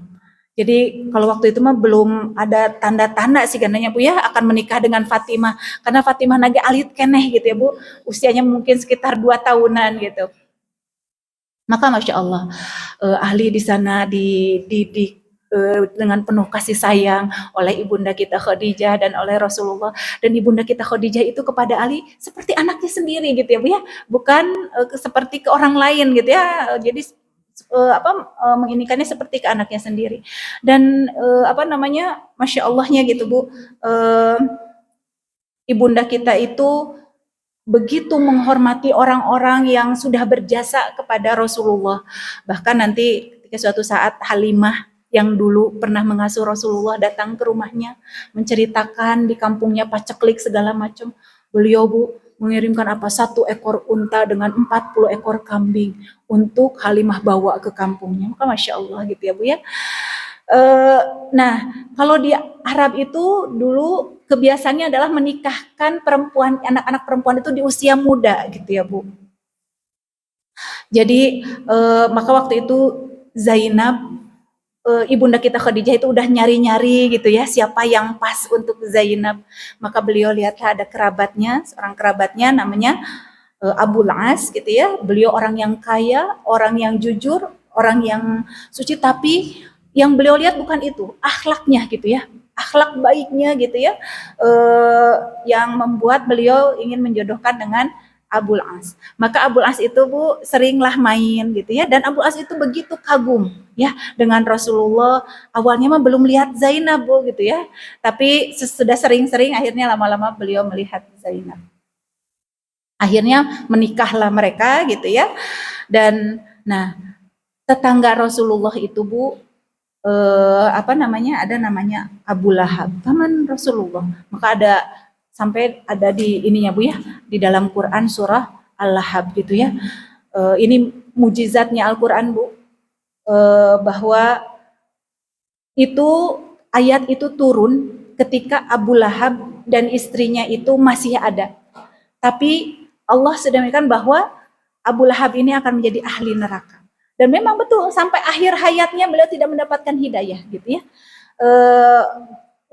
Jadi kalau waktu itu mah belum ada tanda-tanda sih katanya Bu ya akan menikah dengan Fatimah, karena Fatimah naga alit keneh gitu ya Bu, usianya mungkin sekitar 2 tahunan gitu. Maka Masya Allah, ahli di sana dididik dengan penuh kasih sayang oleh ibunda kita Khadijah dan oleh Rasulullah, dan ibunda kita Khadijah itu kepada Ali seperti anaknya sendiri gitu ya Bu ya, bukan seperti ke orang lain gitu ya. Jadi menginikannya seperti ke anaknya sendiri, dan Masya Allahnya gitu Bu, ibunda kita itu begitu menghormati orang-orang yang sudah berjasa kepada Rasulullah. Bahkan nanti ketika suatu saat Halimah yang dulu pernah mengasuh Rasulullah datang ke rumahnya, menceritakan di kampungnya paceklik segala macam. Beliau Bu mengirimkan 1 ekor unta dengan 40 ekor kambing untuk Halimah bawa ke kampungnya. Maka Masya Allah gitu ya Bu ya. Nah, kalau di Arab itu dulu kebiasaannya adalah menikahkan perempuan, anak-anak perempuan itu di usia muda gitu ya Bu. Jadi maka waktu itu Zainab, ibunda kita Khadijah itu udah nyari-nyari gitu ya siapa yang pas untuk Zainab. Maka beliau lihatlah ada kerabatnya, seorang kerabatnya namanya Abul As gitu ya. Beliau orang yang kaya, orang yang jujur, orang yang suci, tapi yang beliau lihat bukan itu, akhlaknya gitu ya, akhlak baiknya gitu ya, yang membuat beliau ingin menjodohkan dengan Abul As. Maka Abul As itu Bu seringlah main gitu ya, dan Abul As itu begitu kagum ya dengan Rasulullah. Awalnya mah belum lihat Zainab Bu gitu ya, tapi sudah sering-sering akhirnya lama-lama beliau melihat Zainab. Akhirnya menikahlah mereka gitu ya. Dan nah, tetangga Rasulullah itu Bu ada namanya Abu Lahab, paman Rasulullah. Maka sampai ada di ininya Bu ya, di dalam Quran surah Al-Lahab gitu ya. Ini mujizatnya Al-Quran Bu, bahwa itu ayat itu turun ketika Abu Lahab dan istrinya itu masih ada. Tapi Allah sedemikian bahwa Abu Lahab ini akan menjadi ahli neraka. Dan memang betul sampai akhir hayatnya beliau tidak mendapatkan hidayah gitu ya.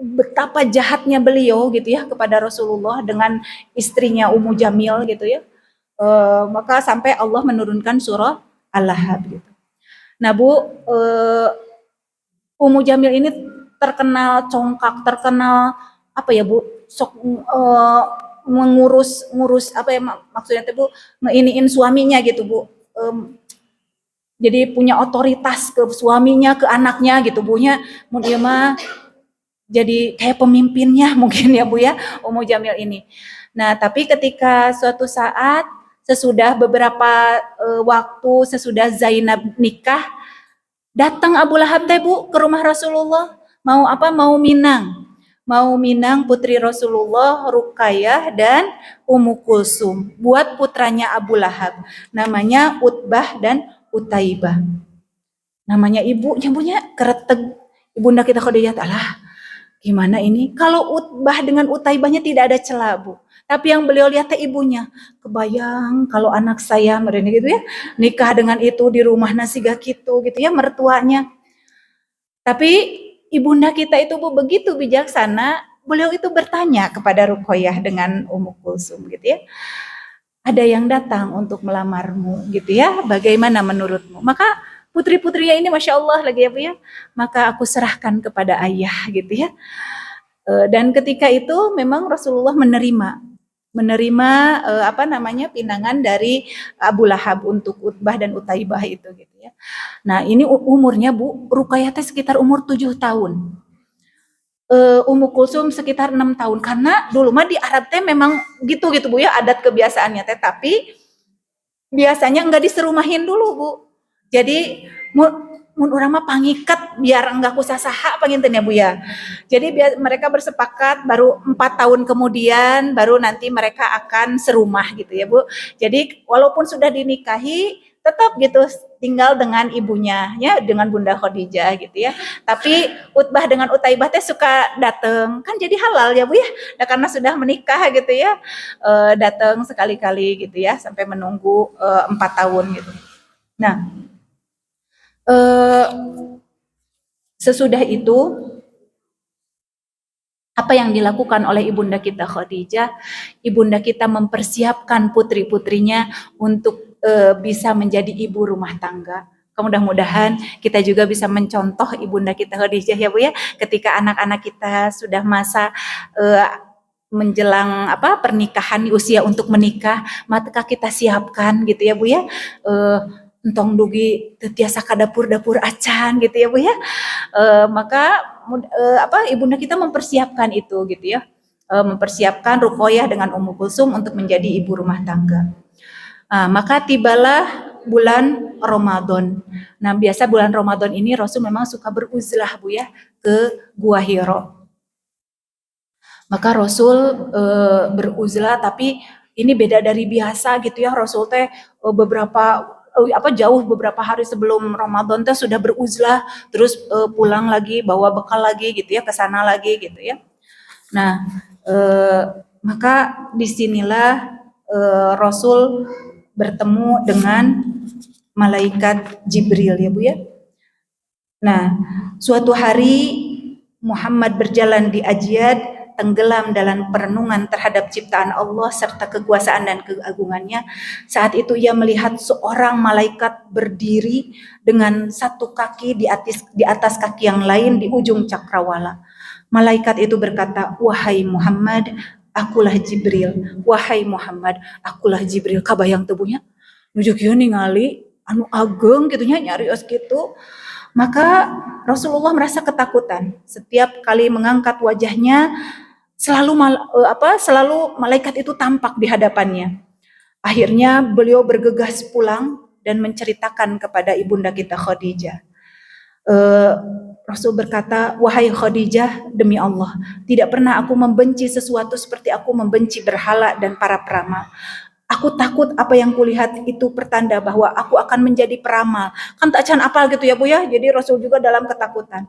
Betapa jahatnya beliau gitu ya kepada Rasulullah dengan istrinya Ummu Jamil gitu ya. Maka sampai Allah menurunkan surah Al-Lahab gitu. Nah Bu, Ummu Jamil ini terkenal congkak, terkenal apa ya Bu, ngurus maksudnya itu Bu, ngeiniin suaminya gitu Bu. Jadi punya otoritas ke suaminya, ke anaknya gitu Bu nya. Mun ieu mah jadi kayak pemimpinnya mungkin ya Bu ya, Ummu Jamil ini. Nah, tapi ketika suatu saat sesudah beberapa waktu sesudah Zainab nikah, datang Abu Lahab teh Bu ke rumah Rasulullah, mau apa? Mau minang. Mau minang putri Rasulullah, Ruqayyah dan Ummu Kulsum buat putranya Abu Lahab. Namanya Utbah dan Utaibah. Namanya ibunya punya kereteg. Ibunda kita Khadijah, alah gimana ini? Kalau Utbah dengan Utaibahnya tidak ada celah, Bu. Tapi yang beliau lihat ibunya. Kebayang kalau anak saya mereka gitu ya, nikah dengan itu di rumah nasi gak gitu ya mertuanya. Tapi ibunda kita itu Bu begitu bijaksana, beliau itu bertanya kepada Ruqayyah dengan Ummu Kulsum gitu ya. Ada yang datang untuk melamarmu gitu ya, bagaimana menurutmu? Maka putri-putrinya ini Masya Allah lagi ya Bu ya, maka aku serahkan kepada ayah gitu ya. Dan ketika itu memang Rasulullah menerima apa namanya pinangan dari Abu Lahab untuk Utbah dan Utaibah itu gitu ya. Nah ini umurnya Bu Ruqayyah sekitar umur 7 tahun. Ummu Kulsum sekitar 6 tahun karena dulu mah di Arab teh memang gitu Bu ya adat kebiasaannya teh, tapi biasanya enggak diserumahin dulu Bu. Jadi mun urang mah pangikat biar enggak kusasaha panginten ya Bu ya. Jadi mereka bersepakat baru 4 tahun kemudian baru nanti mereka akan serumah gitu ya Bu. Jadi walaupun sudah dinikahi tetap gitu tinggal dengan ibunya ya dengan Bunda Khadijah gitu ya. Tapi Utbah dengan Utaibah teh suka datang kan jadi halal ya Bu ya. Nah, karena sudah menikah gitu ya. Datang sekali-kali gitu ya sampai menunggu 4 tahun gitu. Nah, sesudah itu apa yang dilakukan oleh ibunda kita Khadijah? Ibunda kita mempersiapkan putri-putrinya untuk bisa menjadi ibu rumah tangga. Mudah-mudahan kita juga bisa mencontoh ibunda kita Khadijah ya Bu ya, ketika anak-anak kita sudah masa menjelang apa pernikahan di usia untuk menikah, maka kita siapkan gitu ya Bu ya. Entong dugi tiasa ka dapur-dapur acan gitu ya Bu ya. Maka apa ibunda kita mempersiapkan itu gitu ya. Mempersiapkan Ruqayyah dengan Ummu Kulsum untuk menjadi ibu rumah tangga. Maka tibalah bulan Ramadan. Nah, biasa bulan Ramadan ini Rasul memang suka beruzlah Bu ya ke Gua Hiro. Maka Rasul beruzlah tapi ini beda dari biasa gitu ya. Rasul teh beberapa jauh beberapa hari sebelum Ramadan teh sudah beruzlah terus pulang lagi bawa bekal lagi gitu ya ke sana lagi gitu ya. Nah, maka disinilah Rasul bertemu dengan malaikat Jibril ya Bu ya. Nah, suatu hari Muhammad berjalan di Ajyad tenggelam dalam perenungan terhadap ciptaan Allah serta kekuasaan dan keagungannya. Saat itu ia melihat seorang malaikat berdiri dengan satu kaki di atas kaki yang lain di ujung cakrawala. Malaikat itu berkata, "Wahai Muhammad, akulah Jibril. Wahai Muhammad, akulah Jibril." Kabayang tubuhnya. Nuju kieu ningali anu ageng gitunya nyarios gitu. Maka Rasulullah merasa ketakutan. Setiap kali mengangkat wajahnya selalu malaikat itu tampak di hadapannya. Akhirnya beliau bergegas pulang dan menceritakan kepada ibunda kita Khadijah. Rasul berkata, "Wahai Khadijah, demi Allah, tidak pernah aku membenci sesuatu seperti aku membenci berhala dan para peramal. Aku takut apa yang kulihat itu pertanda bahwa aku akan menjadi peramal." Kan tak can apal gitu ya Bu ya. Jadi Rasul juga dalam ketakutan.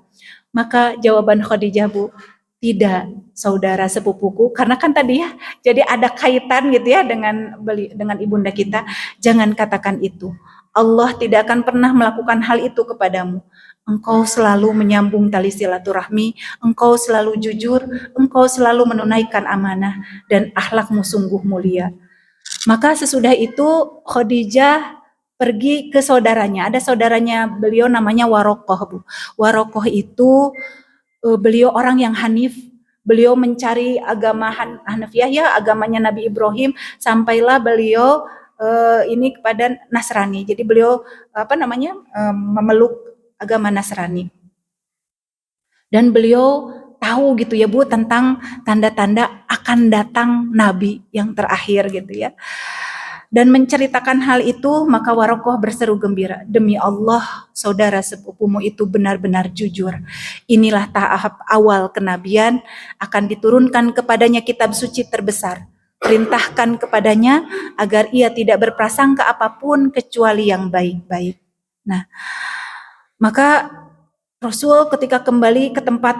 Maka jawaban Khadijah Bu, "Tidak, saudara sepupuku, karena kan tadi ya, jadi ada kaitan gitu ya dengan ibunda kita. Jangan katakan itu. Allah tidak akan pernah melakukan hal itu kepadamu. Engkau selalu menyambung tali silaturahmi, engkau selalu jujur, engkau selalu menunaikan amanah, dan akhlakmu sungguh mulia." Maka sesudah itu Khadijah pergi ke saudaranya. Ada saudaranya beliau namanya Warokoh Bu. Warokoh itu beliau orang yang hanif, beliau mencari agama Hanafiyah ya, agamanya Nabi Ibrahim, sampailah beliau ini kepada Nasrani. Jadi beliau memeluk agama Nasrani. Dan beliau tahu gitu ya Bu tentang tanda-tanda akan datang Nabi yang terakhir gitu ya. Dan menceritakan hal itu, maka Warokoh berseru gembira, demi Allah, saudara sepupumu itu benar-benar jujur. Inilah tahap awal kenabian, akan diturunkan kepadanya kitab suci terbesar. Perintahkan kepadanya agar ia tidak berprasangka apapun kecuali yang baik-baik. Nah, maka Rasul ketika kembali ke tempat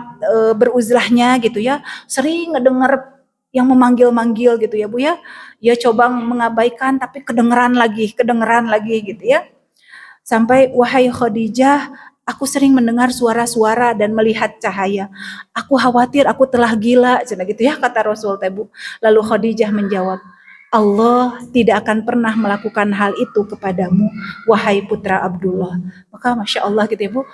beruzlahnya gitu ya, sering ngedengar yang memanggil-manggil gitu ya Bu ya. Dia coba mengabaikan tapi kedengeran lagi gitu ya. Sampai wahai Khadijah, aku sering mendengar suara-suara dan melihat cahaya. Aku khawatir aku telah gila, cina gitu ya kata Rasul Tebu. Lalu Khadijah menjawab, Allah tidak akan pernah melakukan hal itu kepadamu, wahai putra Abdullah. Maka Masya Allah gitu ya Bu,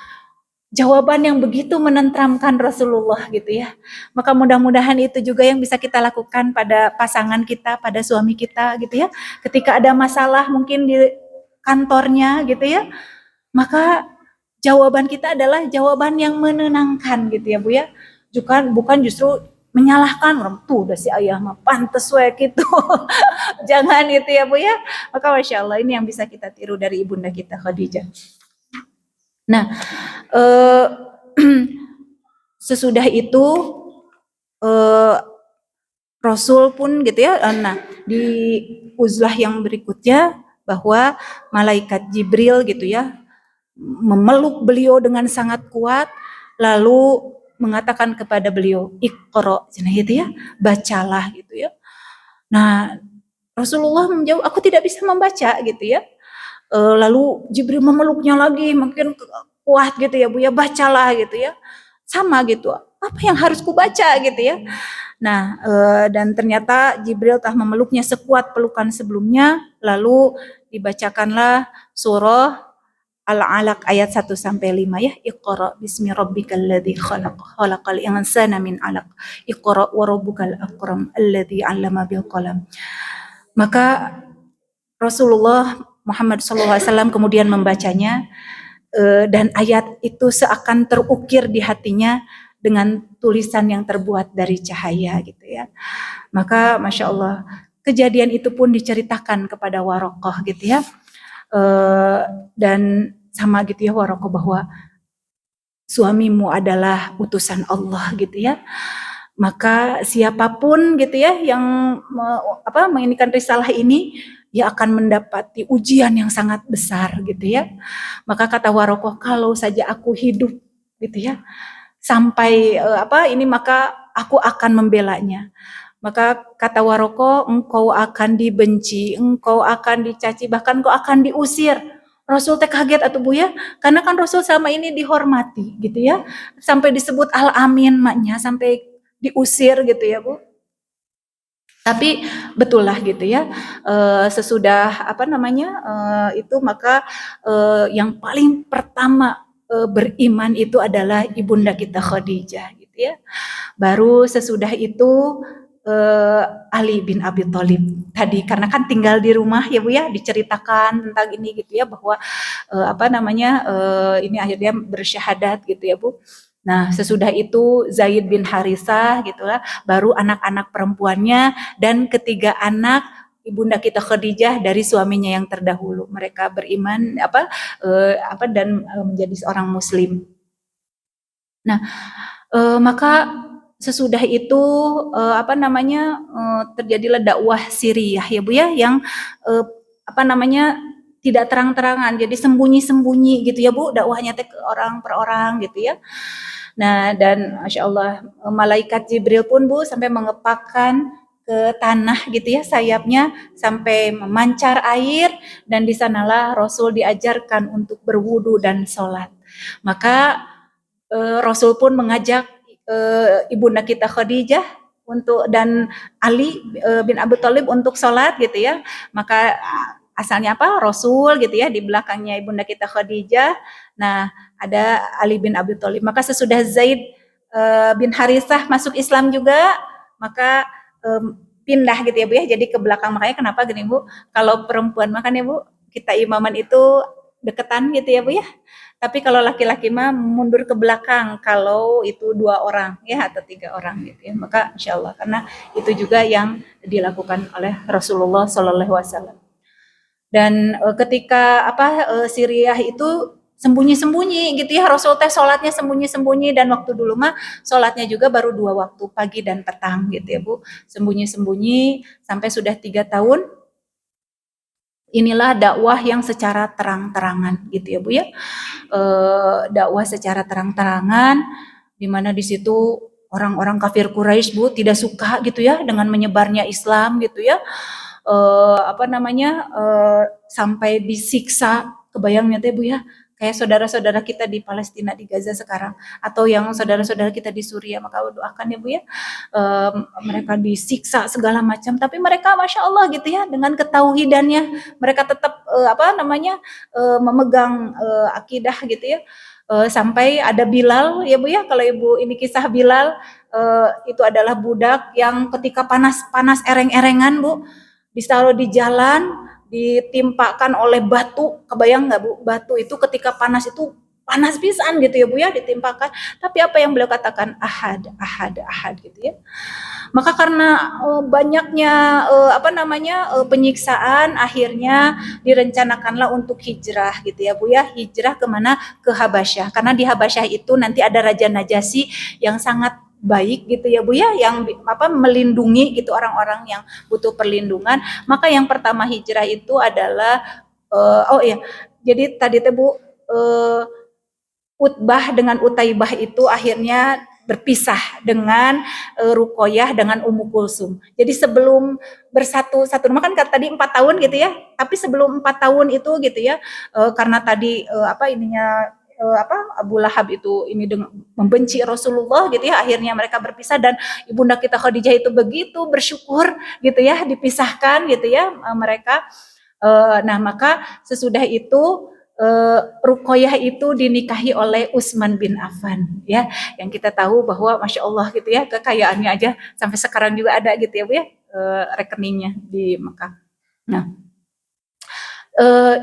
jawaban yang begitu menenteramkan Rasulullah gitu ya. Maka mudah-mudahan itu juga yang bisa kita lakukan pada pasangan kita, pada suami kita gitu ya. Ketika ada masalah mungkin di kantornya gitu ya, maka jawaban kita adalah jawaban yang menenangkan gitu ya Bu ya. Bukan justru menyalahkan orang tuh udah si ayah mah pantes we gitu. Jangan gitu ya Bu ya. Maka Masya Allah ini yang bisa kita tiru dari ibunda kita Khadijah. Nah, sesudah itu Rasul pun gitu ya. Nah, di uzlah yang berikutnya bahwa malaikat Jibril gitu ya memeluk beliau dengan sangat kuat lalu mengatakan kepada beliau Iqra, gitu ya, bacalah gitu ya. Nah, Rasulullah menjawab, aku tidak bisa membaca gitu ya. Lalu Jibril memeluknya lagi makin kuat gitu ya Bu ya, bacalah gitu ya. Sama gitu, apa yang harus kubaca gitu ya. Nah, dan ternyata Jibril telah memeluknya sekuat pelukan sebelumnya, lalu dibacakanlah surah Al-Alaq ayat 1 sampai 5 ya. Iqra bismi rabbikal ladzi khalaq, khalaqal insana min 'alaq. Iqra wa rabbukal akram alladzi 'allama bil qalam. Maka Rasulullah Muhammad SAW kemudian membacanya dan ayat itu seakan terukir di hatinya dengan tulisan yang terbuat dari cahaya gitu ya. Maka Masya Allah kejadian itu pun diceritakan kepada Warokoh gitu ya. Dan sama gitu ya Warokoh bahwa suamimu adalah utusan Allah gitu ya. Maka siapapun gitu ya yang menginginkan risalah ini ya akan mendapati ujian yang sangat besar gitu ya. Maka kata Warokoh, kalau saja aku hidup gitu ya sampai maka aku akan membelanya. Maka kata Warokoh, engkau akan dibenci, engkau akan dicaci, bahkan engkau akan diusir. Rasul teh kaget atau Bu ya, karena kan Rasul selama ini dihormati gitu ya, sampai disebut Al-Amin maknya, sampai diusir gitu ya Bu. Tapi betul lah gitu ya, sesudah itu maka yang paling pertama beriman itu adalah ibunda kita Khadijah gitu ya. Baru sesudah itu Ali bin Abi Thalib tadi, karena kan tinggal di rumah ya Bu ya, diceritakan tentang ini gitu ya, bahwa ini akhirnya bersyahadat gitu ya Bu. Nah, sesudah itu Zaid bin Harisah gitulah, baru anak-anak perempuannya dan ketiga anak ibunda kita Khadijah dari suaminya yang terdahulu. Mereka beriman dan menjadi seorang muslim. Nah, maka sesudah itu terjadilah dakwah Siriyah ya Bu ya, yang tidak terang-terangan, jadi sembunyi-sembunyi gitu ya Bu, dakwahnya ke orang per orang gitu ya. Nah, dan Masya Allah malaikat Jibril pun Bu sampai mengepakkan ke tanah gitu ya sayapnya sampai memancar air, dan di sanalah Rasul diajarkan untuk berwudu dan sholat. Maka Rasul pun mengajak ibunda kita Khadijah dan Ali bin Abi Thalib untuk sholat gitu ya. Maka asalnya Rasul gitu ya, di belakangnya ibunda kita Khadijah. Nah, ada Ali bin Abi Thalib. Maka sesudah Zaid bin Harisah masuk Islam juga, maka pindah gitu ya Bu ya, jadi ke belakang. Makanya kenapa gini Bu, kalau perempuan makan ya Bu, kita imaman itu deketan gitu ya Bu ya. Tapi kalau laki-laki mah mundur ke belakang kalau itu 2 orang ya atau 3 orang gitu ya. Maka insya Allah karena itu juga yang dilakukan oleh Rasulullah Shallallahu Alaihi Wasallam. Dan ketika Siriah itu sembunyi-sembunyi gitu ya, Rasul teh sholatnya sembunyi-sembunyi, dan waktu dulu mah sholatnya juga baru 2 waktu, pagi dan petang gitu ya Bu, sembunyi-sembunyi sampai sudah 3 tahun. Inilah dakwah yang secara terang-terangan gitu ya Bu ya, dakwah secara terang-terangan, di mana di situ orang-orang kafir Quraisy Bu tidak suka gitu ya dengan menyebarnya Islam gitu ya, sampai disiksa, kebayangnya teh Bu ya, kayak saudara-saudara kita di Palestina, di Gaza sekarang, atau yang saudara-saudara kita di Suriah, maka doakan ya Bu ya, mereka disiksa segala macam, tapi mereka Masya Allah gitu ya, dengan ketauhidannya, mereka tetap memegang akidah gitu ya, sampai ada Bilal ya Bu ya, kalau Ibu ini kisah Bilal, itu adalah budak yang ketika panas ereng-erengan Bu, ditaruh di jalan, ditimpakan oleh batu, kebayang nggak Bu, batu itu ketika panas itu panas pisan gitu ya Bu ya, ditimpakan, tapi apa yang beliau katakan, ahad, ahad, ahad gitu ya. Maka karena banyaknya penyiksaan, akhirnya direncanakanlah untuk hijrah gitu ya Bu ya, hijrah kemana, ke Habasyah, karena di Habasyah itu nanti ada Raja Najasyi yang sangat baik gitu ya Bu ya, yang melindungi gitu orang-orang yang butuh perlindungan. Maka yang pertama hijrah itu adalah jadi tadi teh Bu, Utbah dengan Utaibah itu akhirnya berpisah dengan Ruqayyah dengan Ummu Kulsum. Jadi sebelum bersatu nama kan tadi 4 tahun gitu ya, tapi sebelum 4 tahun itu gitu ya, karena tadi Abu Lahab itu membenci Rasulullah gitu ya, akhirnya mereka berpisah, dan ibunda kita Khadijah itu begitu bersyukur gitu ya, dipisahkan gitu ya mereka. Nah maka sesudah itu Ruqayyah itu dinikahi oleh Utsman bin Affan ya, yang kita tahu bahwa Masya Allah gitu ya, kekayaannya aja sampai sekarang juga ada gitu ya Bu ya, rekeningnya di Mekah. Nah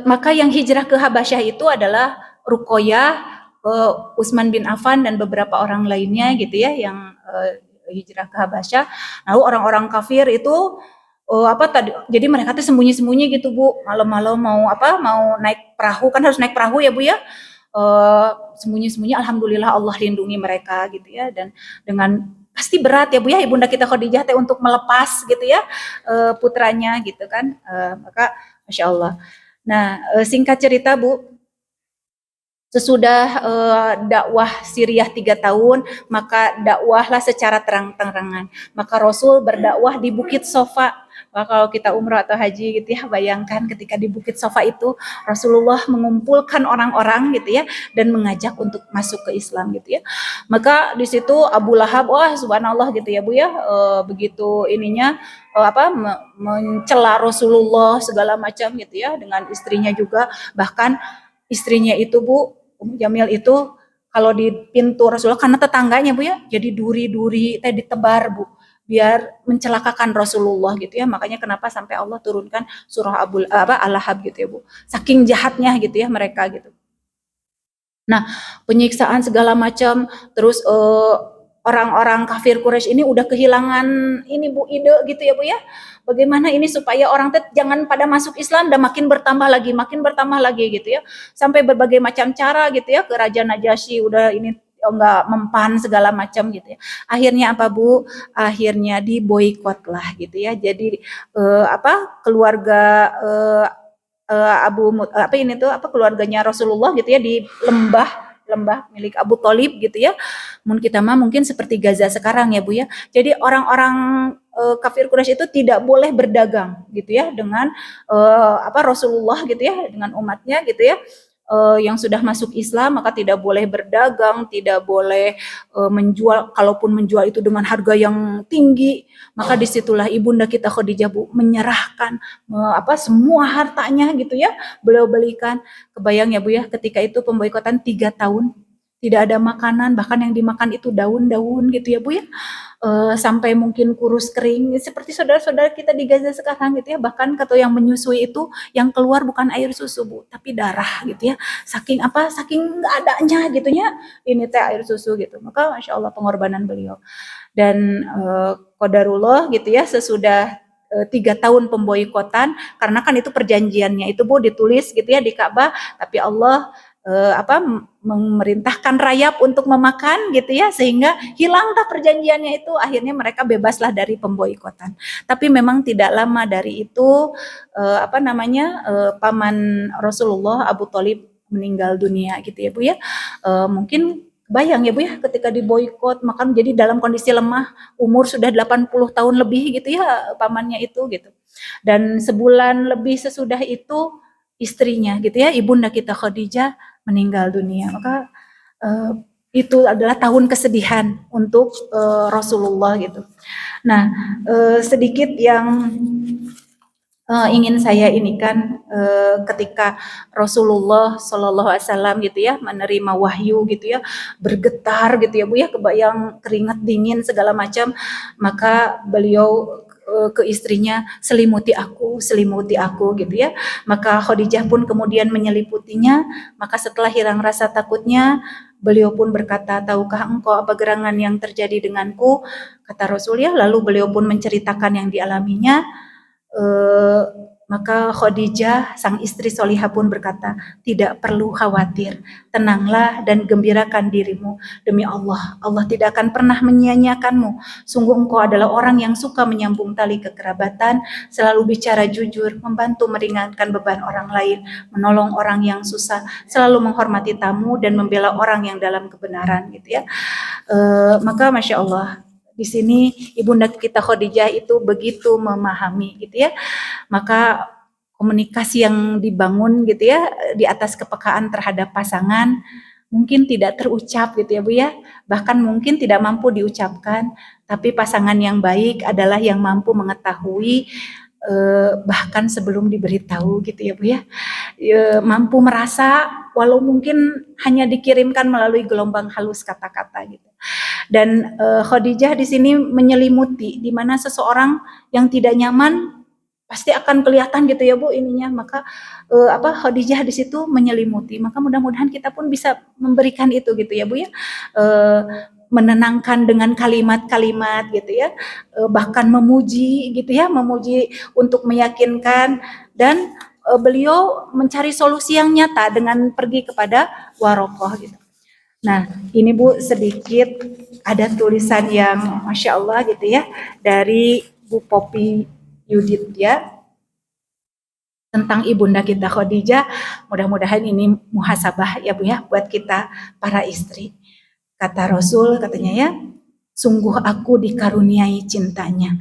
maka yang hijrah ke Habasyah itu adalah Ruqayyah, Utsman bin Affan dan beberapa orang lainnya gitu ya, yang hijrah ke Habasyah. Lalu orang-orang kafir itu jadi mereka tuh sembunyi-sembunyi gitu Bu, malam-malam mau naik perahu, kan harus naik perahu ya Bu ya, sembunyi-sembunyi, alhamdulillah Allah lindungi mereka gitu ya, dan dengan pasti berat ya Bu ya, ibunda kita Khadijah teh untuk melepas gitu ya putranya gitu kan, maka Masya Allah. Nah singkat cerita Bu, sesudah dakwah Siriah 3 tahun, maka dakwahlah secara terang-terangan. Maka Rasul berdakwah di Bukit Sofa. Maka kalau kita umrah atau haji gitu ya, bayangkan ketika di Bukit Sofa itu Rasulullah mengumpulkan orang-orang gitu ya, dan mengajak untuk masuk ke Islam gitu ya. Maka di situ Abu Lahab, wah subhanallah gitu ya Bu ya, begitu ininya mencela Rasulullah segala macam gitu ya, dengan istrinya juga, bahkan istrinya itu Bu, Jamil itu kalau di pintu Rasulullah, karena tetangganya Bu ya, jadi duri-duri teh ditebar Bu, biar mencelakakan Rasulullah gitu ya. Makanya kenapa sampai Allah turunkan surah Al-Lahab gitu ya Bu, saking jahatnya gitu ya mereka gitu. Nah penyiksaan segala macam, terus orang-orang kafir Quraisy ini udah kehilangan ini Bu, ide gitu ya Bu ya, bagaimana ini supaya orang jangan pada masuk Islam, dan makin bertambah lagi gitu ya, sampai berbagai macam cara gitu ya, ke Raja Najasyi udah ini enggak mempan segala macam gitu ya. Akhirnya apa Bu? Akhirnya diboikot lah gitu ya. Jadi keluarga keluarganya Rasulullah gitu ya, di lembah milik Abu Thalib gitu ya. Mungkin seperti Gaza sekarang ya Bu ya. Jadi orang-orang kafir Quraisy itu tidak boleh berdagang gitu ya dengan Rasulullah gitu ya, dengan umatnya gitu ya. Yang sudah masuk Islam maka tidak boleh berdagang, tidak boleh menjual, kalaupun menjual itu dengan harga yang tinggi. Maka disitulah ibunda kita Khadijah Bu menyerahkan semua hartanya gitu ya, beliau belikan. Kebayang ya Bu ya, ketika itu pemboikotan 3 tahun tidak ada makanan, bahkan yang dimakan itu daun-daun gitu ya Bu ya. Sampai mungkin kurus kering seperti saudara-saudara kita di Gaza sekarang gitu ya, bahkan kata yang menyusui itu yang keluar bukan air susu Bu, tapi darah gitu ya, saking nggak adanya gitu ya, ini teh air susu gitu. Maka Masya Allah pengorbanan beliau. Dan qadarullah gitu ya, sesudah 3 tahun pemboikotan, karena kan itu perjanjiannya itu Bu ditulis gitu ya di Ka'bah, tapi Allah memerintahkan rayap untuk memakan gitu ya, sehingga hilanglah perjanjiannya itu, akhirnya mereka bebaslah dari pemboikotan. Tapi memang tidak lama dari itu paman Rasulullah Abu Thalib meninggal dunia gitu ya Bu ya. Mungkin bayang ya Bu ya, ketika diboikot makan jadi dalam kondisi lemah, umur sudah 80 tahun lebih gitu ya pamannya itu gitu. Dan sebulan lebih sesudah itu istrinya gitu ya, ibunda kita Khadijah meninggal dunia. Maka itu adalah tahun kesedihan untuk Rasulullah gitu. Nah, sedikit yang ingin saya ini kan ketika Rasulullah Shallallahu Alaihi Wasallam gitu ya menerima wahyu gitu ya, bergetar gitu ya Bu ya, kebayang keringat dingin segala macam, maka beliau ke istrinya, selimuti aku gitu ya. Maka Khadijah pun kemudian menyeliputinya. Maka setelah hilang rasa takutnya, beliau pun berkata, tahukah engkau apa gerangan yang terjadi denganku? Kata Rasul ya, lalu beliau pun menceritakan yang dialaminya. Maka Khadijah sang istri solihah pun berkata, tidak perlu khawatir, tenanglah dan gembirakan dirimu, demi Allah, Allah tidak akan pernah menyia-nyiakanmu. Sungguh engkau adalah orang yang suka menyambung tali kekerabatan, selalu bicara jujur, membantu meringankan beban orang lain, menolong orang yang susah, selalu menghormati tamu dan membela orang yang dalam kebenaran gitu ya. Maka Masya Allah, di sini ibunda kita Khadijah itu begitu memahami gitu ya. Maka komunikasi yang dibangun gitu ya di atas kepekaan terhadap pasangan mungkin tidak terucap gitu ya Bu ya. Bahkan mungkin tidak mampu diucapkan, tapi pasangan yang baik adalah yang mampu mengetahui bahkan sebelum diberitahu gitu ya Bu ya. Mampu merasa walau mungkin hanya dikirimkan melalui gelombang halus kata-kata gitu. Dan Khadijah di sini menyelimuti, di mana seseorang yang tidak nyaman pasti akan kelihatan gitu ya Bu ininya. Maka Khadijah di situ menyelimuti. Maka mudah-mudahan kita pun bisa memberikan itu gitu ya Bu ya. Menenangkan dengan kalimat-kalimat gitu ya. Bahkan memuji gitu ya, memuji untuk meyakinkan, dan beliau mencari solusi yang nyata dengan pergi kepada Warokoh gitu. Nah, ini Bu sedikit ada tulisan yang Masya Allah gitu ya, dari Bu Popi Yudit ya, tentang ibunda kita Khadijah. Mudah-mudahan ini muhasabah ya Bu ya, buat kita para istri. Kata Rasul katanya ya, sungguh aku dikaruniai cintanya.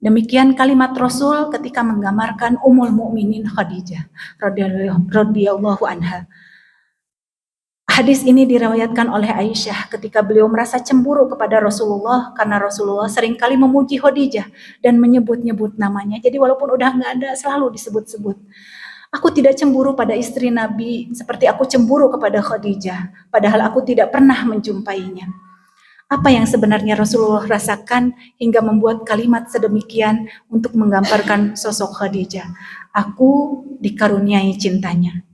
Demikian kalimat Rasul ketika menggambarkan Ummul Mukminin Khadijah radhiyallahu anha. Hadis ini diriwayatkan oleh Aisyah ketika beliau merasa cemburu kepada Rasulullah karena Rasulullah seringkali memuji Khadijah dan menyebut-nyebut namanya. Jadi walaupun udah nggak ada selalu disebut-sebut. Aku tidak cemburu pada istri Nabi seperti aku cemburu kepada Khadijah, padahal aku tidak pernah menjumpainya. Apa yang sebenarnya Rasulullah rasakan hingga membuat kalimat sedemikian untuk menggambarkan sosok Khadijah? Aku dikaruniai cintanya.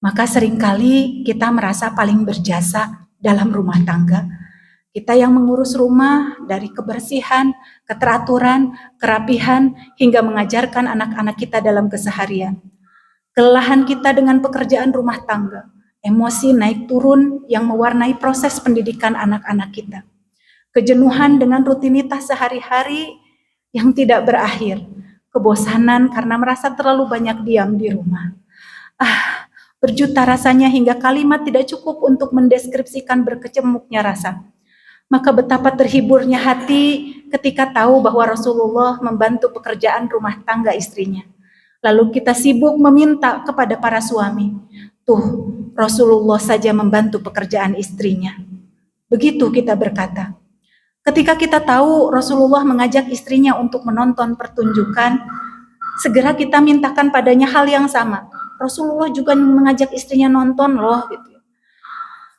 Maka seringkali kita merasa paling berjasa dalam rumah tangga. Kita yang mengurus rumah dari kebersihan, keteraturan, kerapihan, hingga mengajarkan anak-anak kita dalam keseharian. Kelelahan kita dengan pekerjaan rumah tangga, emosi naik turun yang mewarnai proses pendidikan anak-anak kita. Kejenuhan dengan rutinitas sehari-hari yang tidak berakhir. Kebosanan karena merasa terlalu banyak diam di rumah. Berjuta rasanya hingga kalimat tidak cukup untuk mendeskripsikan berkecamuknya rasa. Maka betapa terhiburnya hati ketika tahu bahwa Rasulullah membantu pekerjaan rumah tangga istrinya. Lalu kita sibuk meminta kepada para suami. Tuh, Rasulullah saja membantu pekerjaan istrinya. Begitu kita berkata. Ketika kita tahu Rasulullah mengajak istrinya untuk menonton pertunjukan, segera kita mintakan padanya hal yang sama. Rasulullah juga mengajak istrinya nonton loh gitu.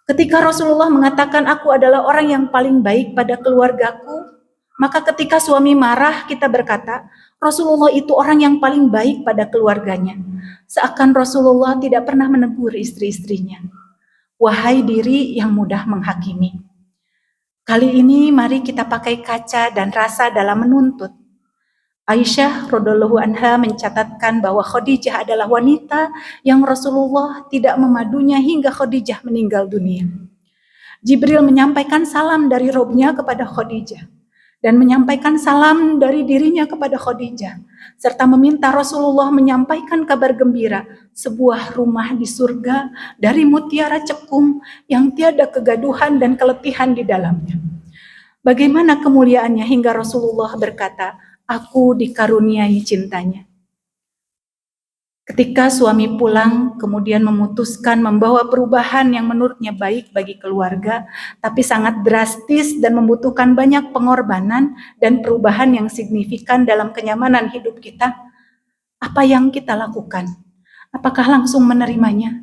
Ketika Rasulullah mengatakan aku adalah orang yang paling baik pada keluargaku, maka ketika suami marah kita berkata, Rasulullah itu orang yang paling baik pada keluarganya. Seakan Rasulullah tidak pernah menegur istri-istrinya. Wahai diri yang mudah menghakimi. Kali ini mari kita pakai kaca dan rasa dalam menuntut. Aisyah radhiyallahu anha mencatatkan bahwa Khadijah adalah wanita yang Rasulullah tidak memadunya hingga Khadijah meninggal dunia. Jibril menyampaikan salam dari Robnya kepada Khadijah dan menyampaikan salam dari dirinya kepada Khadijah serta meminta Rasulullah menyampaikan kabar gembira sebuah rumah di surga dari mutiara cekung yang tiada kegaduhan dan keletihan di dalamnya. Bagaimana kemuliaannya hingga Rasulullah berkata, aku dikaruniai cintanya. Ketika suami pulang, kemudian memutuskan membawa perubahan yang menurutnya baik bagi keluarga, tapi sangat drastis dan membutuhkan banyak pengorbanan dan perubahan yang signifikan dalam kenyamanan hidup kita, apa yang kita lakukan? Apakah langsung menerimanya?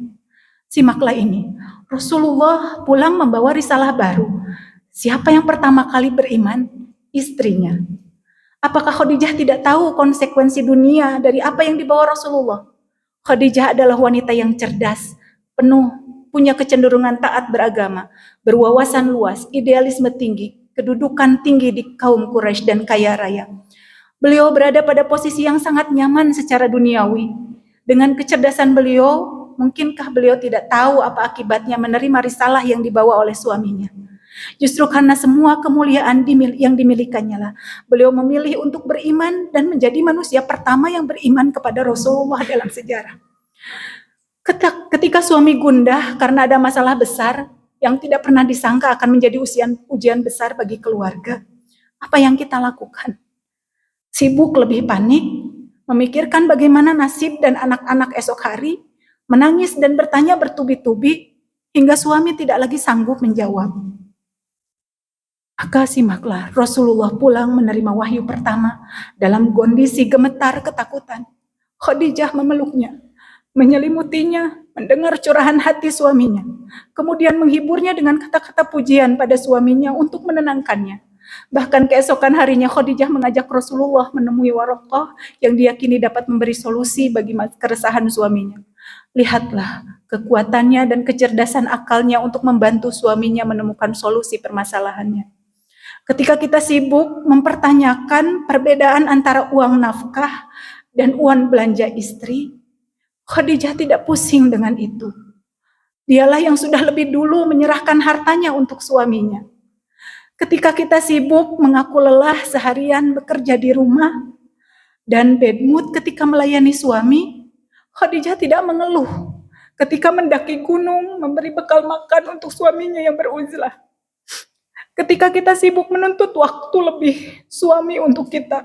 Simaklah ini. Rasulullah pulang membawa risalah baru. Siapa yang pertama kali beriman? Istrinya. Apakah Khadijah tidak tahu konsekuensi dunia dari apa yang dibawa Rasulullah? Khadijah adalah wanita yang cerdas, penuh, punya kecenderungan taat beragama, berwawasan luas, idealisme tinggi, kedudukan tinggi di kaum Quraisy dan kaya raya. Beliau berada pada posisi yang sangat nyaman secara duniawi. Dengan kecerdasan beliau, mungkinkah beliau tidak tahu apa akibatnya menerima risalah yang dibawa oleh suaminya? Justru karena semua kemuliaan yang dimilikannya lah, beliau memilih untuk beriman dan menjadi manusia pertama yang beriman kepada Rasulullah dalam sejarah. Ketika suami gundah karena ada masalah besar yang tidak pernah disangka akan menjadi ujian besar bagi keluarga, apa yang kita lakukan? Sibuk lebih panik, memikirkan bagaimana nasib dan anak-anak esok hari, menangis dan bertanya bertubi-tubi, hingga suami tidak lagi sanggup menjawab. Maka simaklah, Rasulullah pulang menerima wahyu pertama dalam kondisi gemetar ketakutan. Khadijah memeluknya, menyelimutinya, mendengar curahan hati suaminya, kemudian menghiburnya dengan kata-kata pujian pada suaminya untuk menenangkannya. Bahkan keesokan harinya Khadijah mengajak Rasulullah menemui Waraqah yang diyakini dapat memberi solusi bagi keresahan suaminya. Lihatlah kekuatannya dan kecerdasan akalnya untuk membantu suaminya menemukan solusi permasalahannya. Ketika kita sibuk mempertanyakan perbedaan antara uang nafkah dan uang belanja istri, Khadijah tidak pusing dengan itu. Dialah yang sudah lebih dulu menyerahkan hartanya untuk suaminya. Ketika kita sibuk mengaku lelah seharian bekerja di rumah dan bad mood ketika melayani suami, Khadijah tidak mengeluh. Ketika mendaki gunung, memberi bekal makan untuk suaminya yang beruzlah. Ketika kita sibuk menuntut waktu lebih suami untuk kita,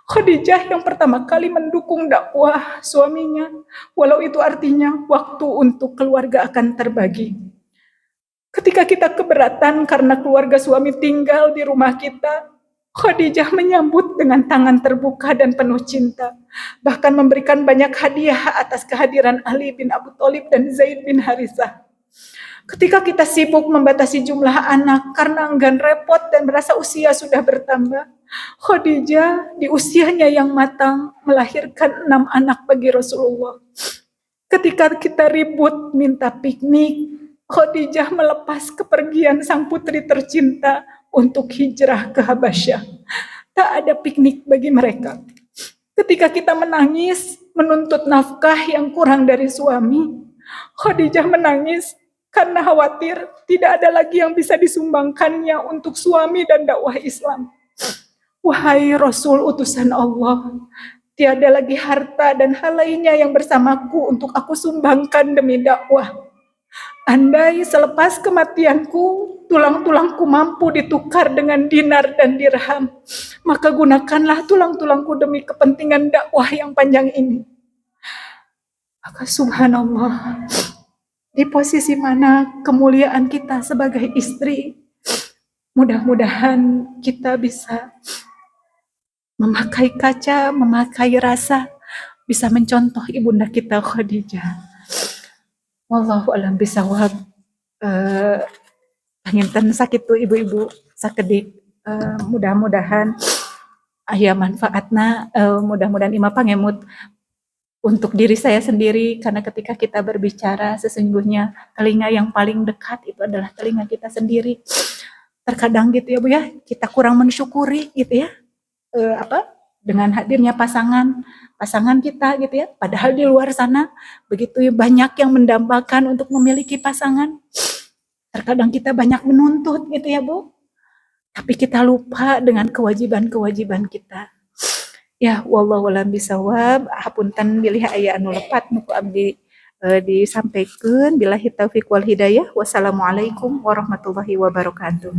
Khadijah yang pertama kali mendukung dakwah suaminya, walau itu artinya waktu untuk keluarga akan terbagi. Ketika kita keberatan karena keluarga suami tinggal di rumah kita, Khadijah menyambut dengan tangan terbuka dan penuh cinta, bahkan memberikan banyak hadiah atas kehadiran Ali bin Abi Thalib dan Zaid bin Harithah. Ketika kita sibuk membatasi jumlah anak karena enggan repot dan merasa usia sudah bertambah, Khadijah di usianya yang matang melahirkan 6 anak bagi Rasulullah. Ketika kita ribut minta piknik, Khadijah melepas kepergian sang putri tercinta untuk hijrah ke Habasyah. Tak ada piknik bagi mereka. Ketika kita menangis menuntut nafkah yang kurang dari suami, Khadijah menangis karena khawatir tidak ada lagi yang bisa disumbangkannya untuk suami dan dakwah Islam. Wahai Rasul utusan Allah, tiada lagi harta dan hal lainnya yang bersamaku untuk aku sumbangkan demi dakwah. Andai selepas kematianku, tulang-tulangku mampu ditukar dengan dinar dan dirham, maka gunakanlah tulang-tulangku demi kepentingan dakwah yang panjang ini. Maka subhanallah, di posisi mana kemuliaan kita sebagai istri, mudah-mudahan kita bisa memakai kaca, memakai rasa, bisa mencontoh ibunda kita Khadijah. Wallahu a'lam bishawab. eh panginten sakitu ibu-ibu sakedik mudah-mudahan aya manfaatna, mudah-mudahan imah pangemut untuk diri saya sendiri, karena ketika kita berbicara sesungguhnya telinga yang paling dekat itu adalah telinga kita sendiri. Terkadang gitu ya Bu ya, kita kurang mensyukuri gitu ya, dengan hadirnya pasangan kita gitu ya. Padahal di luar sana begitu banyak yang mendambakan untuk memiliki pasangan. Terkadang kita banyak menuntut gitu ya Bu, tapi kita lupa dengan kewajiban-kewajiban kita. Ya, wallahu a'lam bishawab. Hapunten bilih aya anu lepat nu ku abdi disampaikan. Billahi taufiq wal hidayah. Wassalamualaikum warahmatullahi wabarakatuh.